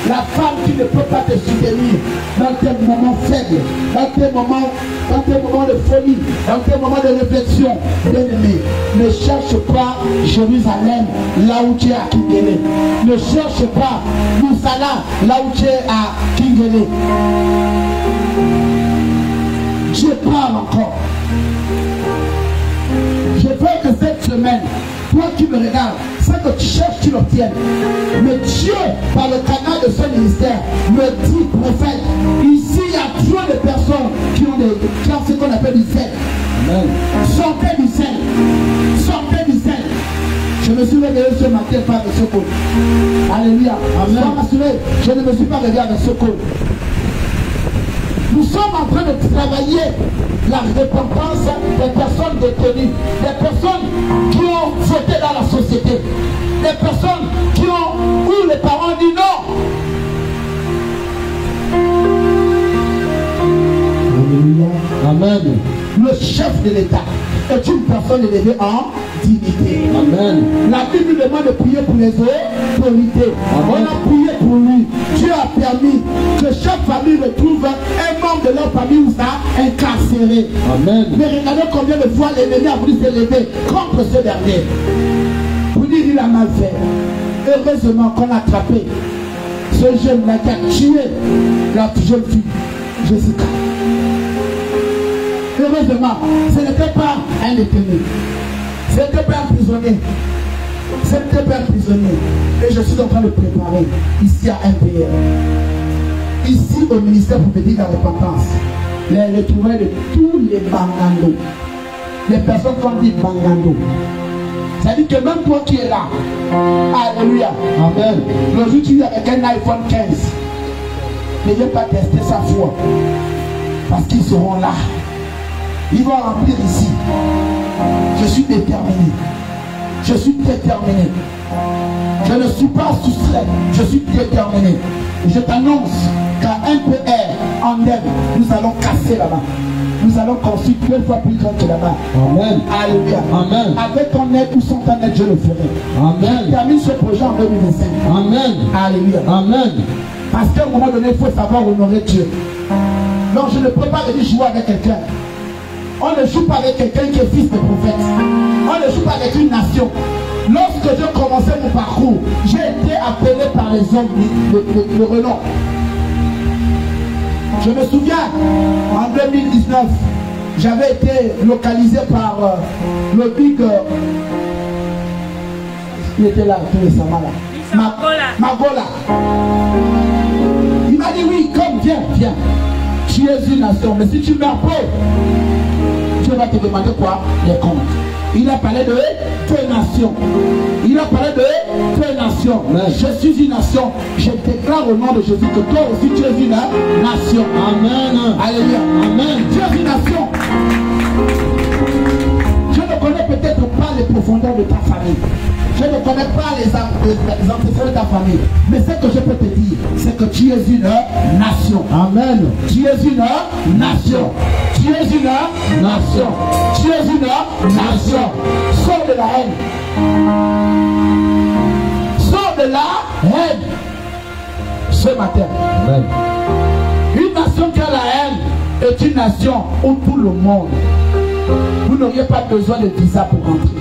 La femme qui ne peut pas te soutenir dans tes moments faibles, dans tes moments de folie, dans tes moments de réflexion. Bien-aimé, ne cherche pas Jérusalem là où tu es à Kingele. Ne cherche pas Moussala là où tu es à Kingele. Je parle encore. Je veux que cette semaine, toi qui me regardes, ce que tu cherches, tu l'obtiennes. Mais Dieu, par le canal de son ministère, me dit, prophète, ici il y a trop de personnes qui ont ce qu'on appelle du zèle. Sortez du zèle. Sortez du zèle. Je me suis réveillé ce matin par le secours. Alléluia. Amen. Je ne me suis pas réveillé avec secours. Nous sommes en train de travailler la repentance des personnes détenues, des personnes qui ont voté dans la société, des personnes où les parents disent non. Alléluia. Amen. Le chef de l'État est une personne élevée en dignité. Amen. La Bible nous demande de prier pour les autorités. On a prié pour lui. Dieu a permis que chaque famille retrouve un membre de leur famille où ça incarcéré. Amen. Mais regardez combien de fois l'ennemi a voulu s'élever contre ce dernier. Pour dire il a mal fait. Heureusement qu'on a attrapé ce jeune-là qui a tué la jeune fille, Jessica. Heureusement, ce n'était pas un détenu. Ce n'était pas un prisonnier. Ce n'était pas un prisonnier. Et je suis en train de préparer ici à MPR. Ici au ministère pour pedir la repentance. Les retrouvailles de tous les bangandos. Les personnes qui ont dit bangando. C'est-à-dire que même toi qui es là. Alléluia. Amen. Le jour où tu es avec un iPhone 15. Ne viens pas tester sa foi. Parce qu'ils seront là. Ils vont remplir ici. Je suis déterminé. Je suis déterminé. Je ne suis pas soustrait. Je suis déterminé. Et je t'annonce qu'à MPR, en Inde, nous allons casser là-bas. Nous allons construire 2 fois plus grand que là-bas. Amen. Alléluia. Amen. Avec ton aide ou sans ton aide, je le ferai. Amen. Je termine ce projet en 2025. Amen. Alléluia. Amen. Parce qu'à un moment donné, il faut savoir honorer Dieu. Donc je ne peux pas venir jouer avec quelqu'un. On ne joue pas avec quelqu'un qui est fils de prophète. On ne joue pas avec une nation. Lorsque je commençais mon parcours, j'ai été appelé par les hommes de renom. Je me souviens, en 2019, j'avais été localisé par le big... il était là tout récemment là. Magola. Il m'a dit oui, comme viens. Tu es une nation, mais si tu meurs pauvre, Dieu va te demander quoi? Les comptes. Il a parlé de 2 nations. Il a parlé de 2 nations. Je suis une nation. Je déclare au nom de Jésus que toi aussi tu es une nation. Amen. Alléluia. Amen. Tu es une nation. Je ne connais peut-être pas les profondeurs de ta famille. Je ne connais pas les antécédents de ta famille. Mais ce que je peux te dire, c'est que tu es une nation. Amen. Tu es une nation. Tu es une nation. Tu es une nation. Sors de la haine. Sors de la haine. Ce matin. Amen. Une nation qui a la haine est une nation où tout le monde, vous n'auriez pas besoin de visa pour rentrer.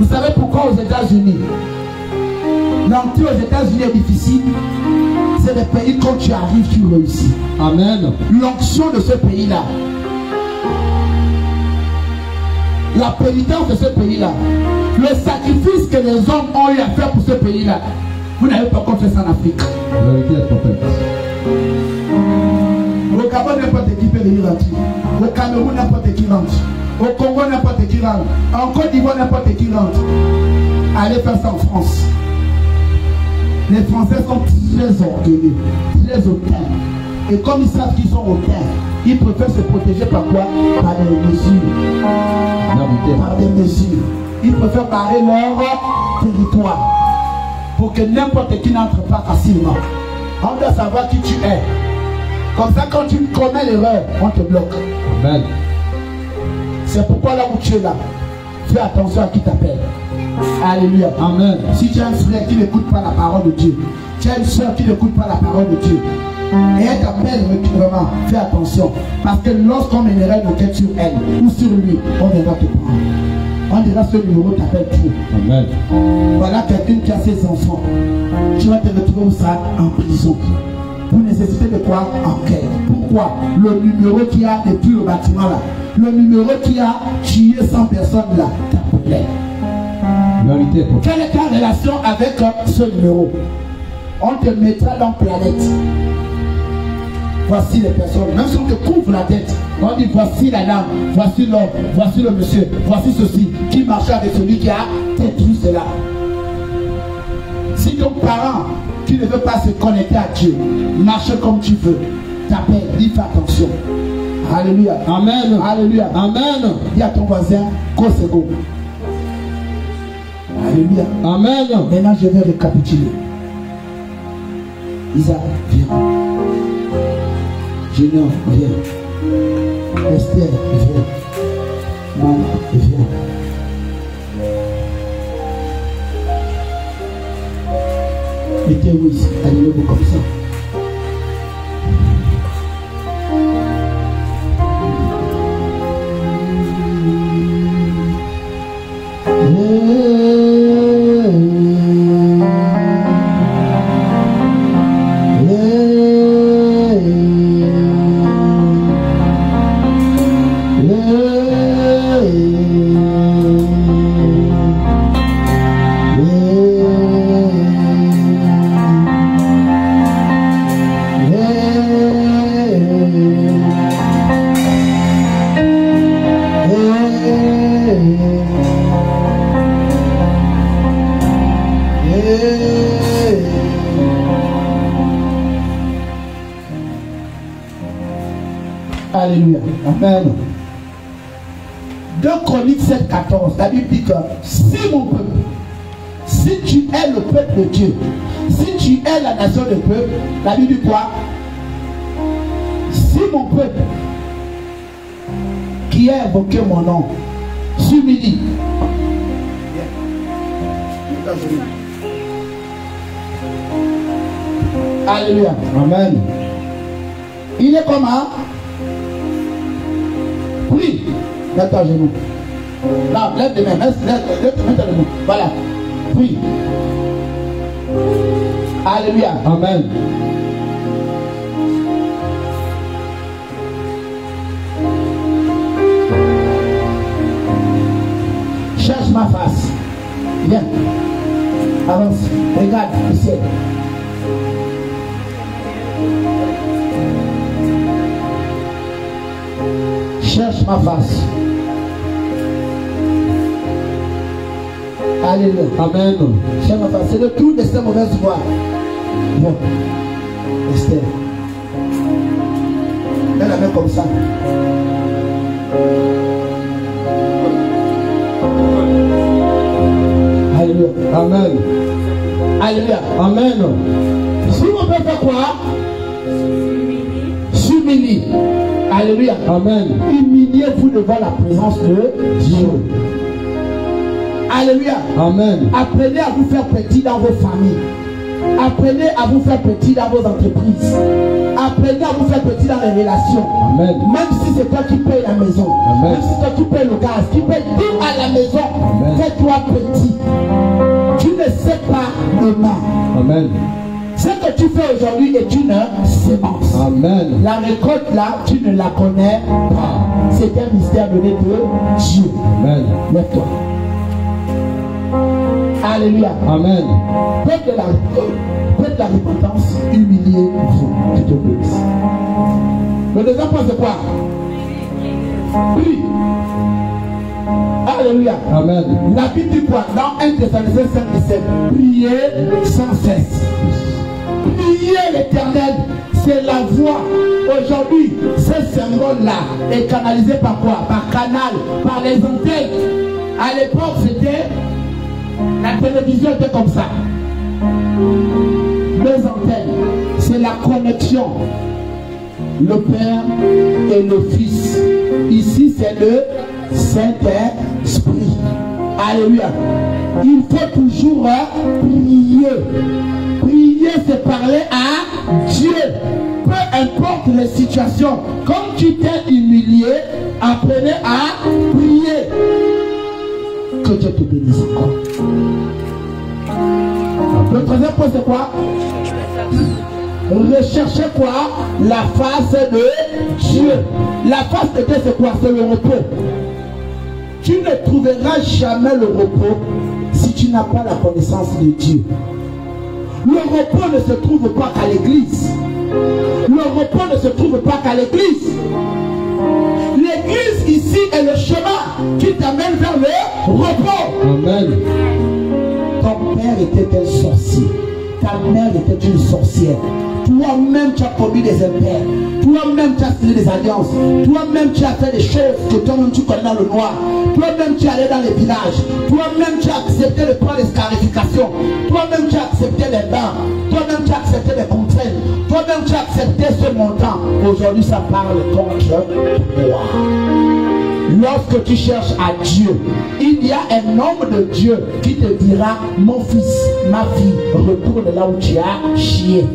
Vous savez pourquoi aux États-Unis, l'entrée aux États-Unis est difficile? C'est des pays quand tu arrives, tu réussis. Amen. L'onction de ce pays-là, la pénitence de ce pays-là, le sacrifice que les hommes ont eu à faire pour ce pays-là, vous n'avez pas encore fait ça en Afrique. Au Gabon, n'importe qui peut venir rentrer. Au Cameroun, n'importe qui rentre. Au Congo, n'importe qui rentre. En Côte d'Ivoire, n'importe qui rentre. Allez faire ça en France. Les Français sont très orgueilleux, très hautains. Et comme ils savent qu'ils sont hautains, ils préfèrent se protéger par quoi? Par des mesures. Par des mesures. Ils préfèrent barrer leur territoire pour que n'importe qui n'entre pas facilement. On doit savoir qui tu es. Comme ça, quand tu commets l'erreur, on te bloque. Amen. C'est pourquoi là où tu es là, fais attention à qui t'appelle. Alléluia. Amen. Si tu as un frère qui n'écoute pas la parole de Dieu, tu as une soeur qui n'écoute pas la parole de Dieu, et elle t'appelle vraiment, fais attention. Parce que lorsqu'on mènera une enquête sur elle ou sur lui, on viendra te prendre. On dira ce numéro t'appelle trop. Amen. Voilà quelqu'un qui a ses enfants. Tu vas te retrouver où ça? En prison. Pour nécessiter de quoi? Enquête. Pourquoi? Le numéro qui a détruit le bâtiment là, le numéro qui a tué 100 personnes là, t'appelait. Quelle est ta relation avec ce numéro? On te mettra dans planète. Voici les personnes. Même si on te couvre la tête, on dit voici la dame, voici l'homme, voici le monsieur, voici ceci qui marchait avec celui qui a détruit cela. Si ton parent qui ne veut pas se connecter à Dieu, marche comme tu veux, t'appelle, dis fais attention. Alléluia. Amen. Alléluia. Amen. Dis à ton voisin, Kosego. Alléluia. Amen. Maintenant je vais récapituler. Isa, viens. Junior, viens. Esther, viens. Maman, viens. Mettez-vous ici, allez-vous comme ça. Alléluia. Amen. 2 Chroniques 7,14, la Bible dit que si mon peuple, si tu es le peuple de Dieu, si tu es la nation de peuple, la Bible dit quoi? Si mon peuple qui a invoqué mon nom s'humilie. Alléluia. Amen. Il est comment? Oui. Mets-toi à genoux. Là, lève les mains. Lève les mains. Voilà. Oui. Alléluia. Amen. Cherche ma face. Viens. Avance. Regarde le ciel. Cherche ma face. Alléluia. Amen. Cherche ma face. C'est le tour de ces mauvaises voies. Viens. Esther. Mets la main comme ça. Alléluia. Amen. Alléluia. Amen. Si on peut faire quoi? S'humilier. Alléluia. Amen. Humiliez-vous devant la présence de Dieu. Alléluia. Amen. Apprenez à vous faire petit dans vos familles. Apprenez à vous faire petit dans vos entreprises. Apprenez à vous faire petit dans les relations. Amen. Même si c'est toi qui paye la maison. Amen. Même si c'est toi qui paye le gaz, qui paye tout à la maison. Fais-toi petit. Tu ne sais pas demain. Amen. Ce que tu fais aujourd'hui est une sémence. Amen. La récolte là, tu ne la connais pas. C'est un mystère donné de Dieu. Amen. Lève-toi. Alléluia. Amen. Faites de la repentance, humiliez-vous. Je te prie. Le deuxième point c'est quoi? Prie. Alléluia. Amen. La Bible dit quoi? Dans 1 Thessaloniciens 5:17, priez sans cesse. Priez l'Éternel, c'est la voie. Aujourd'hui, ce symbole-là est canalisé par quoi? Par canal, par les antennes. À l'époque, c'était la télévision était comme ça. Les antennes, c'est la connexion. Le Père et le Fils. Ici, c'est le Saint-Esprit. Alléluia. Il faut toujours prier. Prier, c'est parler à Dieu. Peu importe les situations. Comme tu t'es humilié, apprenez à prier. Que Dieu te bénisse encore. Le troisième point, c'est quoi? Recherchez quoi? La face de Dieu. La face de Dieu, c'est quoi? C'est le repos. Tu ne trouveras jamais le repos si tu n'as pas la connaissance de Dieu. Le repos ne se trouve pas qu'à l'église. Le repos ne se trouve pas qu'à l'église. L'église ici est le chemin qui t'amène vers le repos. Amen. Ton père était un sorcier. Ta mère était une sorcière. Toi-même tu as commis des impairs. Toi-même tu as signé des alliances. Toi-même tu as fait des choses que toi-même tu connais dans le noir. Toi-même tu es allé dans les villages. Toi-même tu as accepté le plan des scarifications. Toi-même tu as accepté les bains. Toi-même tu as accepté les contraintes. Toi-même tu as accepté ce montant. Aujourd'hui ça parle contre toi. Lorsque tu cherches à Dieu, il y a un homme de Dieu qui te dira: mon fils, ma fille, retourne là où tu as chié.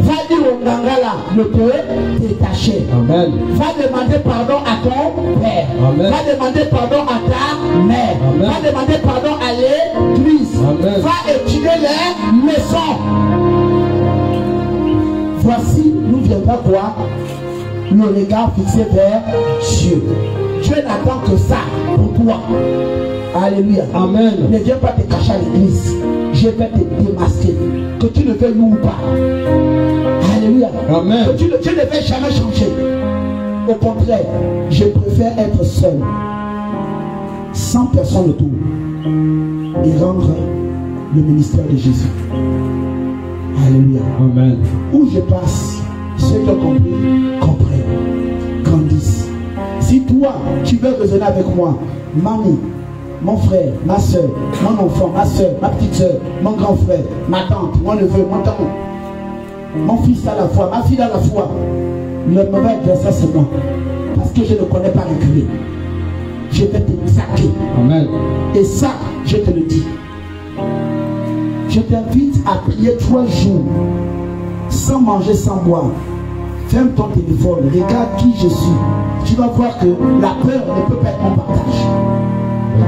Va dire au Ngangala de te détacher. Amen. Va demander pardon à ton père. Amen. Va demander pardon à ta mère. Amen. Va demander pardon à l'église. Va étudier les leçons. Voici, nous viendra voir le regard fixé vers Dieu. Dieu n'attend que ça pour toi. Alléluia. Amen. Ne viens pas te cacher à l'église. Je vais te démasquer. Que tu ne veuilles ou pas. Alléluia. Amen. Que tu ne vais jamais changer. Au contraire, je préfère être seul, sans personne autour, et rendre le ministère de Jésus. Alléluia. Amen. Où je passe, ceux qui ont compris, comprennent, grandissent. Si toi, tu veux raisonner avec moi, mamie, mon frère, ma soeur, mon enfant, ma soeur, ma petite soeur, mon grand frère, ma tante, mon neveu, mon tante, mon fils à la foi, ma fille à la foi, le mauvais adversaire c'est moi. Parce que je ne connais pas reculer. Je vais te saquer. Amen. Et ça, je te le dis. Je t'invite à prier 3 jours, sans manger, sans boire. Ferme ton téléphone, regarde qui je suis. Tu vas voir que la peur ne peut pas être mon partage.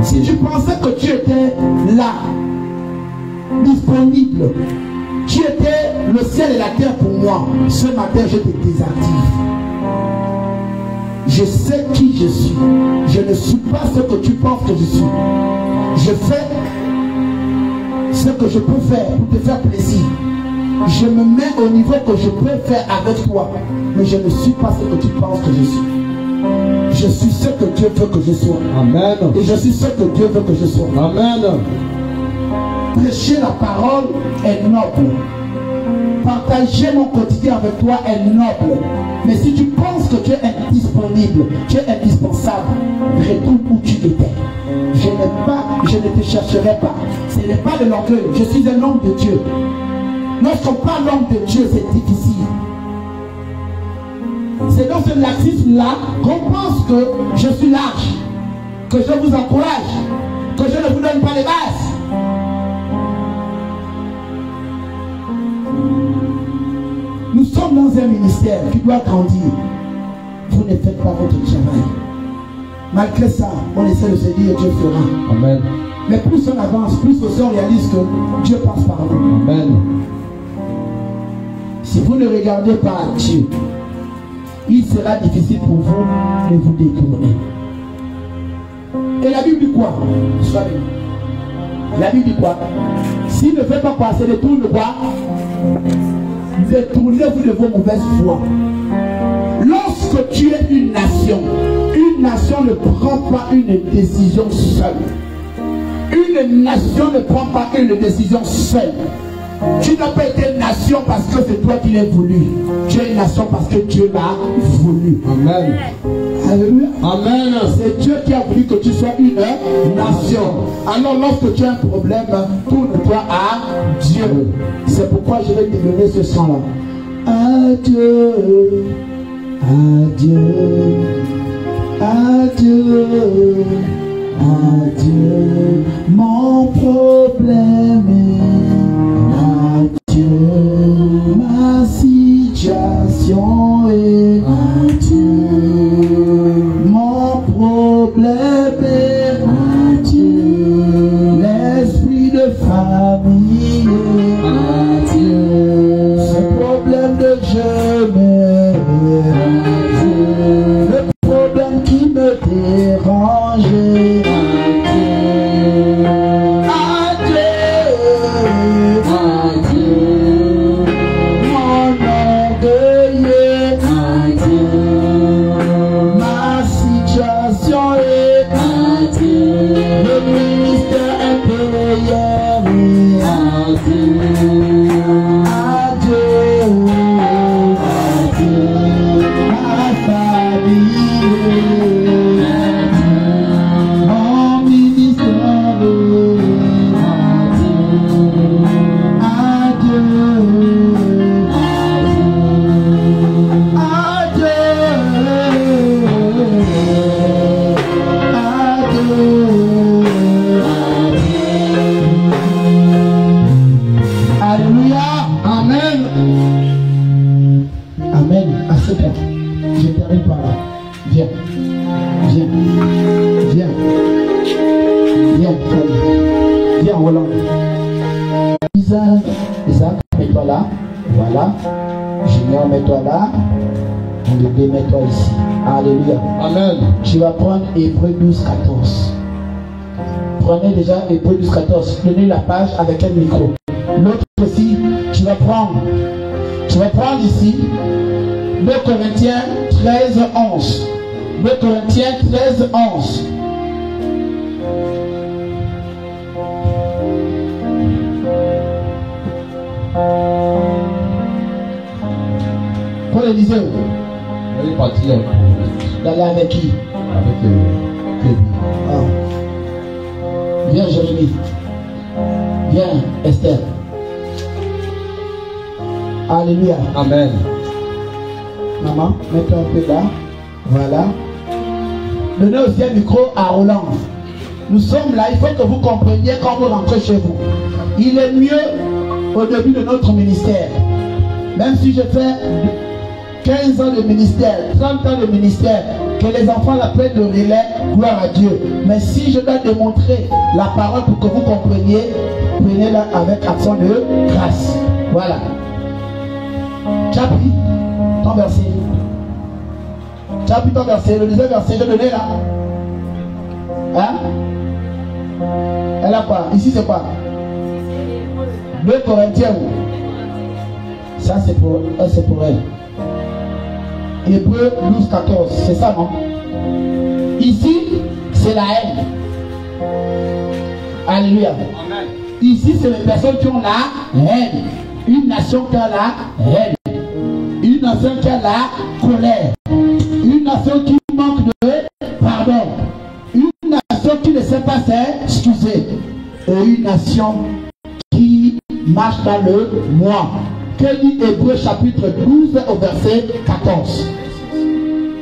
Si tu pensais que tu étais là, disponible, tu étais le ciel et la terre pour moi, ce matin je te désactive. Je sais qui je suis. Je ne suis pas ce que tu penses que je suis. Je fais ce que je peux faire pour te faire plaisir. Je me mets au niveau que je peux faire avec toi. Mais je ne suis pas ce que tu penses que je suis. Je suis ce que Dieu veut que je sois. Amen. Et je suis ce que Dieu veut que je sois. Amen. Prêcher la parole est noble. Partager mon quotidien avec toi est noble. Mais si tu penses que tu es indisponible, tu es indispensable, retourne où tu étais. Je ne te chercherai pas. Ce n'est pas de l'orgueil. Je suis un homme de Dieu. Lorsqu'on parle d'homme de Dieu, c'est difficile. C'est dans ce laxisme-là qu'on pense que je suis large, que je vous encourage, que je ne vous donne pas les bases. Nous sommes dans un ministère qui doit grandir. Vous ne faites pas votre travail. Malgré ça, on essaie de se dire Dieu fera. Amen. Mais plus on avance, plus aussi on réalise que Dieu passe par nous. Amen. Si vous ne regardez pas à Dieu, il sera difficile pour vous de vous détourner. Et la Bible dit quoi? La Bible dit quoi? S'il ne fait pas passer, détourne quoi? Détournez-vous de vos mauvaises voies. Lorsque tu es une nation ne prend pas une décision seule. Une nation ne prend pas une décision seule. Tu n'as pas été une nation parce que c'est toi qui l'as voulu. Tu es une nation parce que Dieu l'a voulu. Amen. Alléluia. Amen. C'est Dieu qui a voulu que tu sois une nation. Alors lorsque tu as un problème, tourne-toi à Dieu. C'est pourquoi je vais te donner ce son-là. Adieu, adieu, adieu, adieu, mon problème est adieu, ma situation est adieu, mon problème est adieu, l'esprit de famille est adieu, ce problème de jeunesse, adieu, le problème qui me dérangeait. Isaac, mets-toi là. Voilà. Junior, mets-toi là. Bébé, mets-toi ici. Alléluia. Amen. Tu vas prendre Hébreux 12, 14. Prenez déjà Hébreux 12, 14. Prenez la page avec un micro. L'autre aussi, tu vas prendre ici 2 Corinthiens 13, 11. 2 Corinthiens 13, 11. Paul disait, il est parti un peu. D'aller avec qui? Avec Kevin. Ah. Viens Jérémie. Viens Esther. Alléluia. Amen. Maman, mets-toi un peu là. Voilà. Donnez aussi un micro à Roland. Nous sommes là, il faut que vous compreniez quand vous rentrez chez vous. Il est mieux au début de notre ministère. Même si je fais 15 ans de ministère, 30 ans de ministère, que les enfants l'appellent de relais, gloire à Dieu. Mais si je dois démontrer la parole pour que vous compreniez, prenez-la avec action de grâce. Voilà. Tu as pris ton verset. Tu as pris ton verset, le deuxième verset, je donnais là. Hein? Elle a quoi? Ici c'est quoi? 2 Corinthiens. Ça c'est pour elle. Hébreux 12, 14. C'est ça, non? Ici, c'est la haine. Alléluia. Amen. Ici, c'est les personnes qui ont la haine. Une nation qui a la haine. Une nation qui a la colère. Une nation qui manque de pardon. Une nation qui ne sait pas s'excuser. Et une nation qui marche dans le moi. Que dit Hébreux chapitre 12 au verset 14?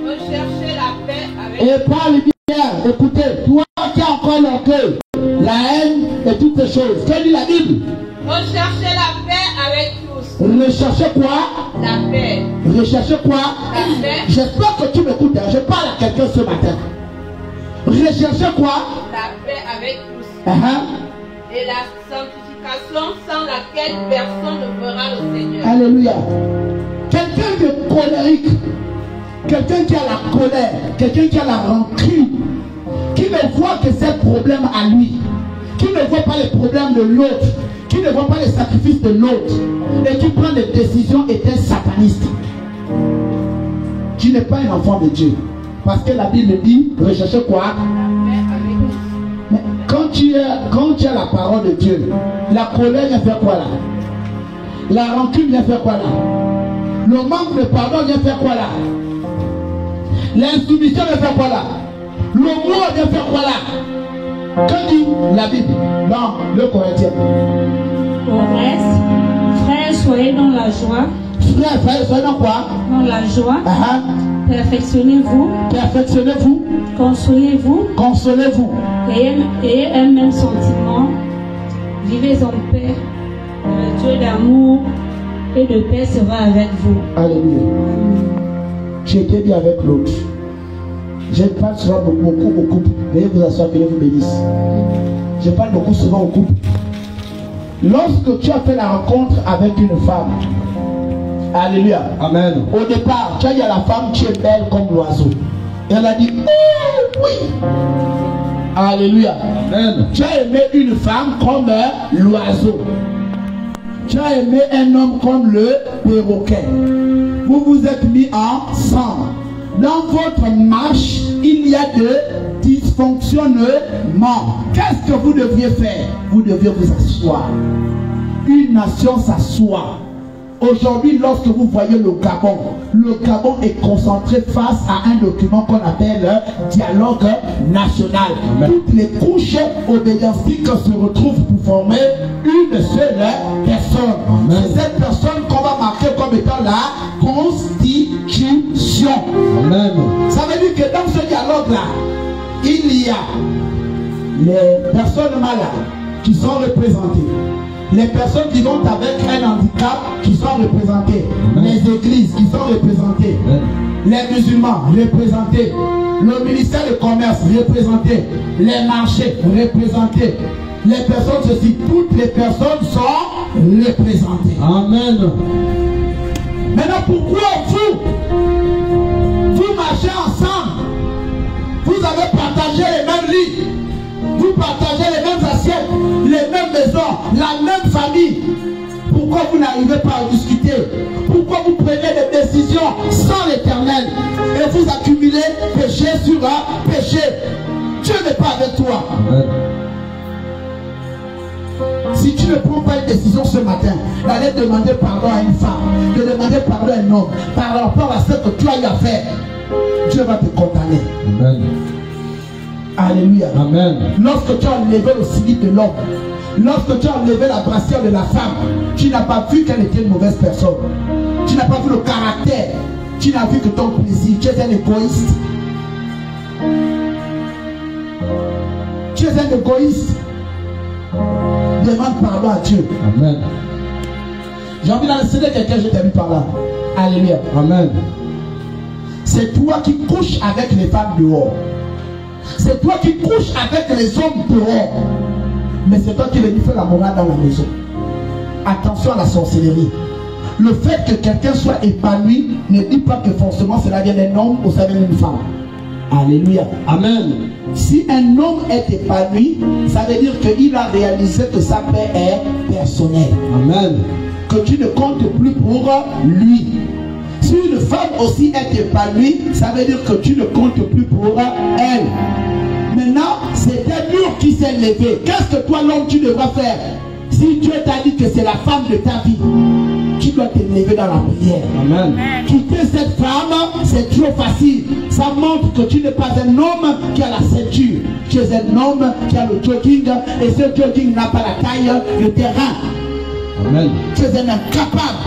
Recherchez la paix avec... Et par lumière, écoutez, toi qui as encore l'orgueil, la haine et toutes ces choses. Que dit la Bible? Recherchez la paix avec tous. Recherchez quoi? La paix. Recherchez quoi? La paix. J'espère que tu m'écoutes. Je parle à quelqu'un ce matin. Recherchez quoi? La paix avec tous. Et la sanctification sans laquelle personne ne verra le Seigneur. Alléluia. Quelqu'un de colérique, quelqu'un qui a la colère, quelqu'un qui a la rancune, qui ne voit que ses problèmes à lui, qui ne voit pas les problèmes de l'autre, qui ne voit pas les sacrifices de l'autre, et qui prend des décisions est un sataniste. Tu n'es pas un enfant de Dieu. Parce que la Bible dit, recherchez quoi? La paix avec tous. Mais quand tu as la parole de Dieu, la colère vient faire quoi là? La rancune vient faire quoi là? Le manque de pardon vient faire quoi là? L'insoumission vient faire quoi là? Le mot vient faire quoi là? Que dit la Bible dans le Corinthien? Au reste, frères, soyez dans la joie. Frères, soyez dans quoi? Dans la joie. Perfectionnez-vous. Perfectionnez-vous. Consolez-vous. Consolez-vous. Ayez un même sentiment. Vivez en paix. Le Dieu d'amour et de paix sera avec vous. Alléluia. J'ai été bien avec l'autre. Je parle souvent beaucoup au couple. Veuillez vous asseoir, que Dieu vous bénisse. Je parle beaucoup souvent au couple. Lorsque tu as fait la rencontre avec une femme, alléluia. Amen. Au départ, tu as dit à la femme, tu es belle comme l'oiseau. Et elle a dit, oh oui. Alléluia. Amen. Tu as aimé une femme comme l'oiseau. Tu as aimé un homme comme le perroquet. Vous vous êtes mis ensemble. Dans votre marche, il y a de dysfonctionnement. Qu'est-ce que vous devriez faire? Vous devriez vous asseoir. Une nation s'assoit. Aujourd'hui, lorsque vous voyez le Gabon est concentré face à un document qu'on appelle dialogue national. Amen. Toutes les couches obédientiques se retrouvent pour former une seule personne. C'est cette personne qu'on va marquer comme étant la Constitution. Amen. Ça veut dire que dans ce dialogue-là, il y a les personnes malades qui sont représentées. Les personnes qui vont avec un handicap qui sont représentées. Amen. Les églises qui sont représentées. Amen. Les musulmans représentés. Le ministère du commerce représenté. Les marchés représentés. Les personnes ceci, toutes les personnes sont représentées. Amen. Maintenant, pourquoi vous marchez ensemble? Vous avez partagé les mêmes lits. Vous partagez les mêmes assiettes, les mêmes maisons, la même famille. Pourquoi vous n'arrivez pas à discuter? Pourquoi vous prenez des décisions sans l'Éternel et vous accumulez péché sur péché? Dieu n'est pas avec toi. Amen. Si tu ne prends pas une décision ce matin, d'aller demander pardon à une femme, de demander pardon à un homme, par rapport à ce que tu as eu à faire, Dieu va te condamner. Amen. Alléluia. Amen. Lorsque tu as enlevé le slip de l'homme, lorsque tu as enlevé la brassière de la femme, tu n'as pas vu qu'elle était une mauvaise personne. Tu n'as pas vu le caractère. Tu n'as vu que ton plaisir. Tu es un égoïste. Tu es un égoïste. Demande pardon à Dieu. Amen. J'ai envie d'enseigner quelqu'un, je t'ai vu par là. Alléluia. Amen. C'est toi qui couches avec les femmes dehors. C'est toi qui couches avec les hommes dehors. Mais c'est toi qui veux faire la morale dans la maison. Attention à la sorcellerie. Le fait que quelqu'un soit épanoui ne dit pas que forcément cela vient d'un homme ou ça vient d'une femme. Alléluia. Amen. Si un homme est épanoui, ça veut dire qu'il a réalisé que sa paix est personnelle. Amen. Que tu ne comptes plus pour lui. Si une femme aussi est épanouie, ça veut dire que tu ne comptes plus pour elle. Maintenant, c'est un mur qui s'est levé. Qu'est-ce que toi, l'homme, tu devras faire? Si Dieu t'a dit que c'est la femme de ta vie, tu dois te lever dans la prière. Amen. Quitter cette femme, c'est trop facile. Ça montre que tu n'es pas un homme qui a la ceinture. Tu es un homme qui a le jogging, et ce jogging n'a pas la taille de terrain. Amen. Tu es un incapable.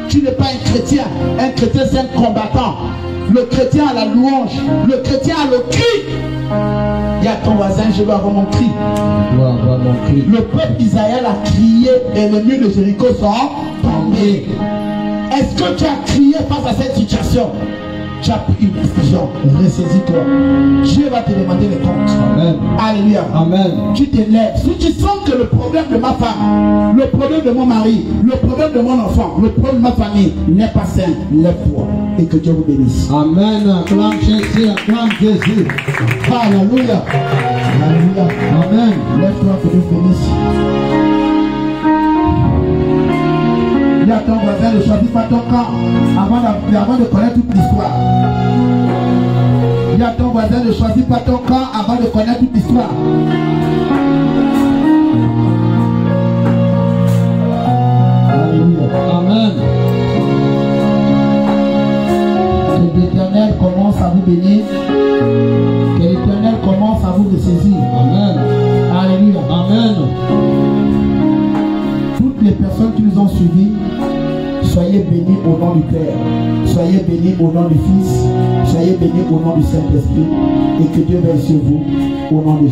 Tu n'es pas un chrétien. Un chrétien, c'est un combattant. Le chrétien a la louange. Le chrétien a le cri. Il y a ton voisin, je dois avoir mon cri. Je dois avoir mon cri. Le peuple d'Israël a crié et le mur de Jéricho sont tombés. Est-ce que tu as crié face à cette situation? Tu as pris une décision. Ressaisis-toi. Dieu va te demander les comptes. Amen. Alléluia. Amen. Tu te lèves. Si tu sens que le problème de ma femme, le problème de mon mari, le problème de mon enfant, le problème de ma famille n'est pas sain, lève-toi et que Dieu vous bénisse. Amen. Acclame Jésus. Acclame Jésus. Alléluia. Alléluia. Amen. Lève-toi que Dieu vous bénisse. Dis à ton voisin, ne choisis pas ton camp avant de connaître toute l'histoire. Dis à ton voisin, ne choisis pas ton camp avant de connaître toute l'histoire. Alléluia. Amen. Que l'Éternel commence à vous bénir. Que l'Éternel commence à vous ressaisir. Amen. Alléluia. Amen. Toutes les personnes qui nous ont suivis Soyez bénis au nom du Père. Soyez bénis au nom du Fils. Soyez bénis au nom du Saint-Esprit. Et que Dieu veille sur vous au nom de Jésus.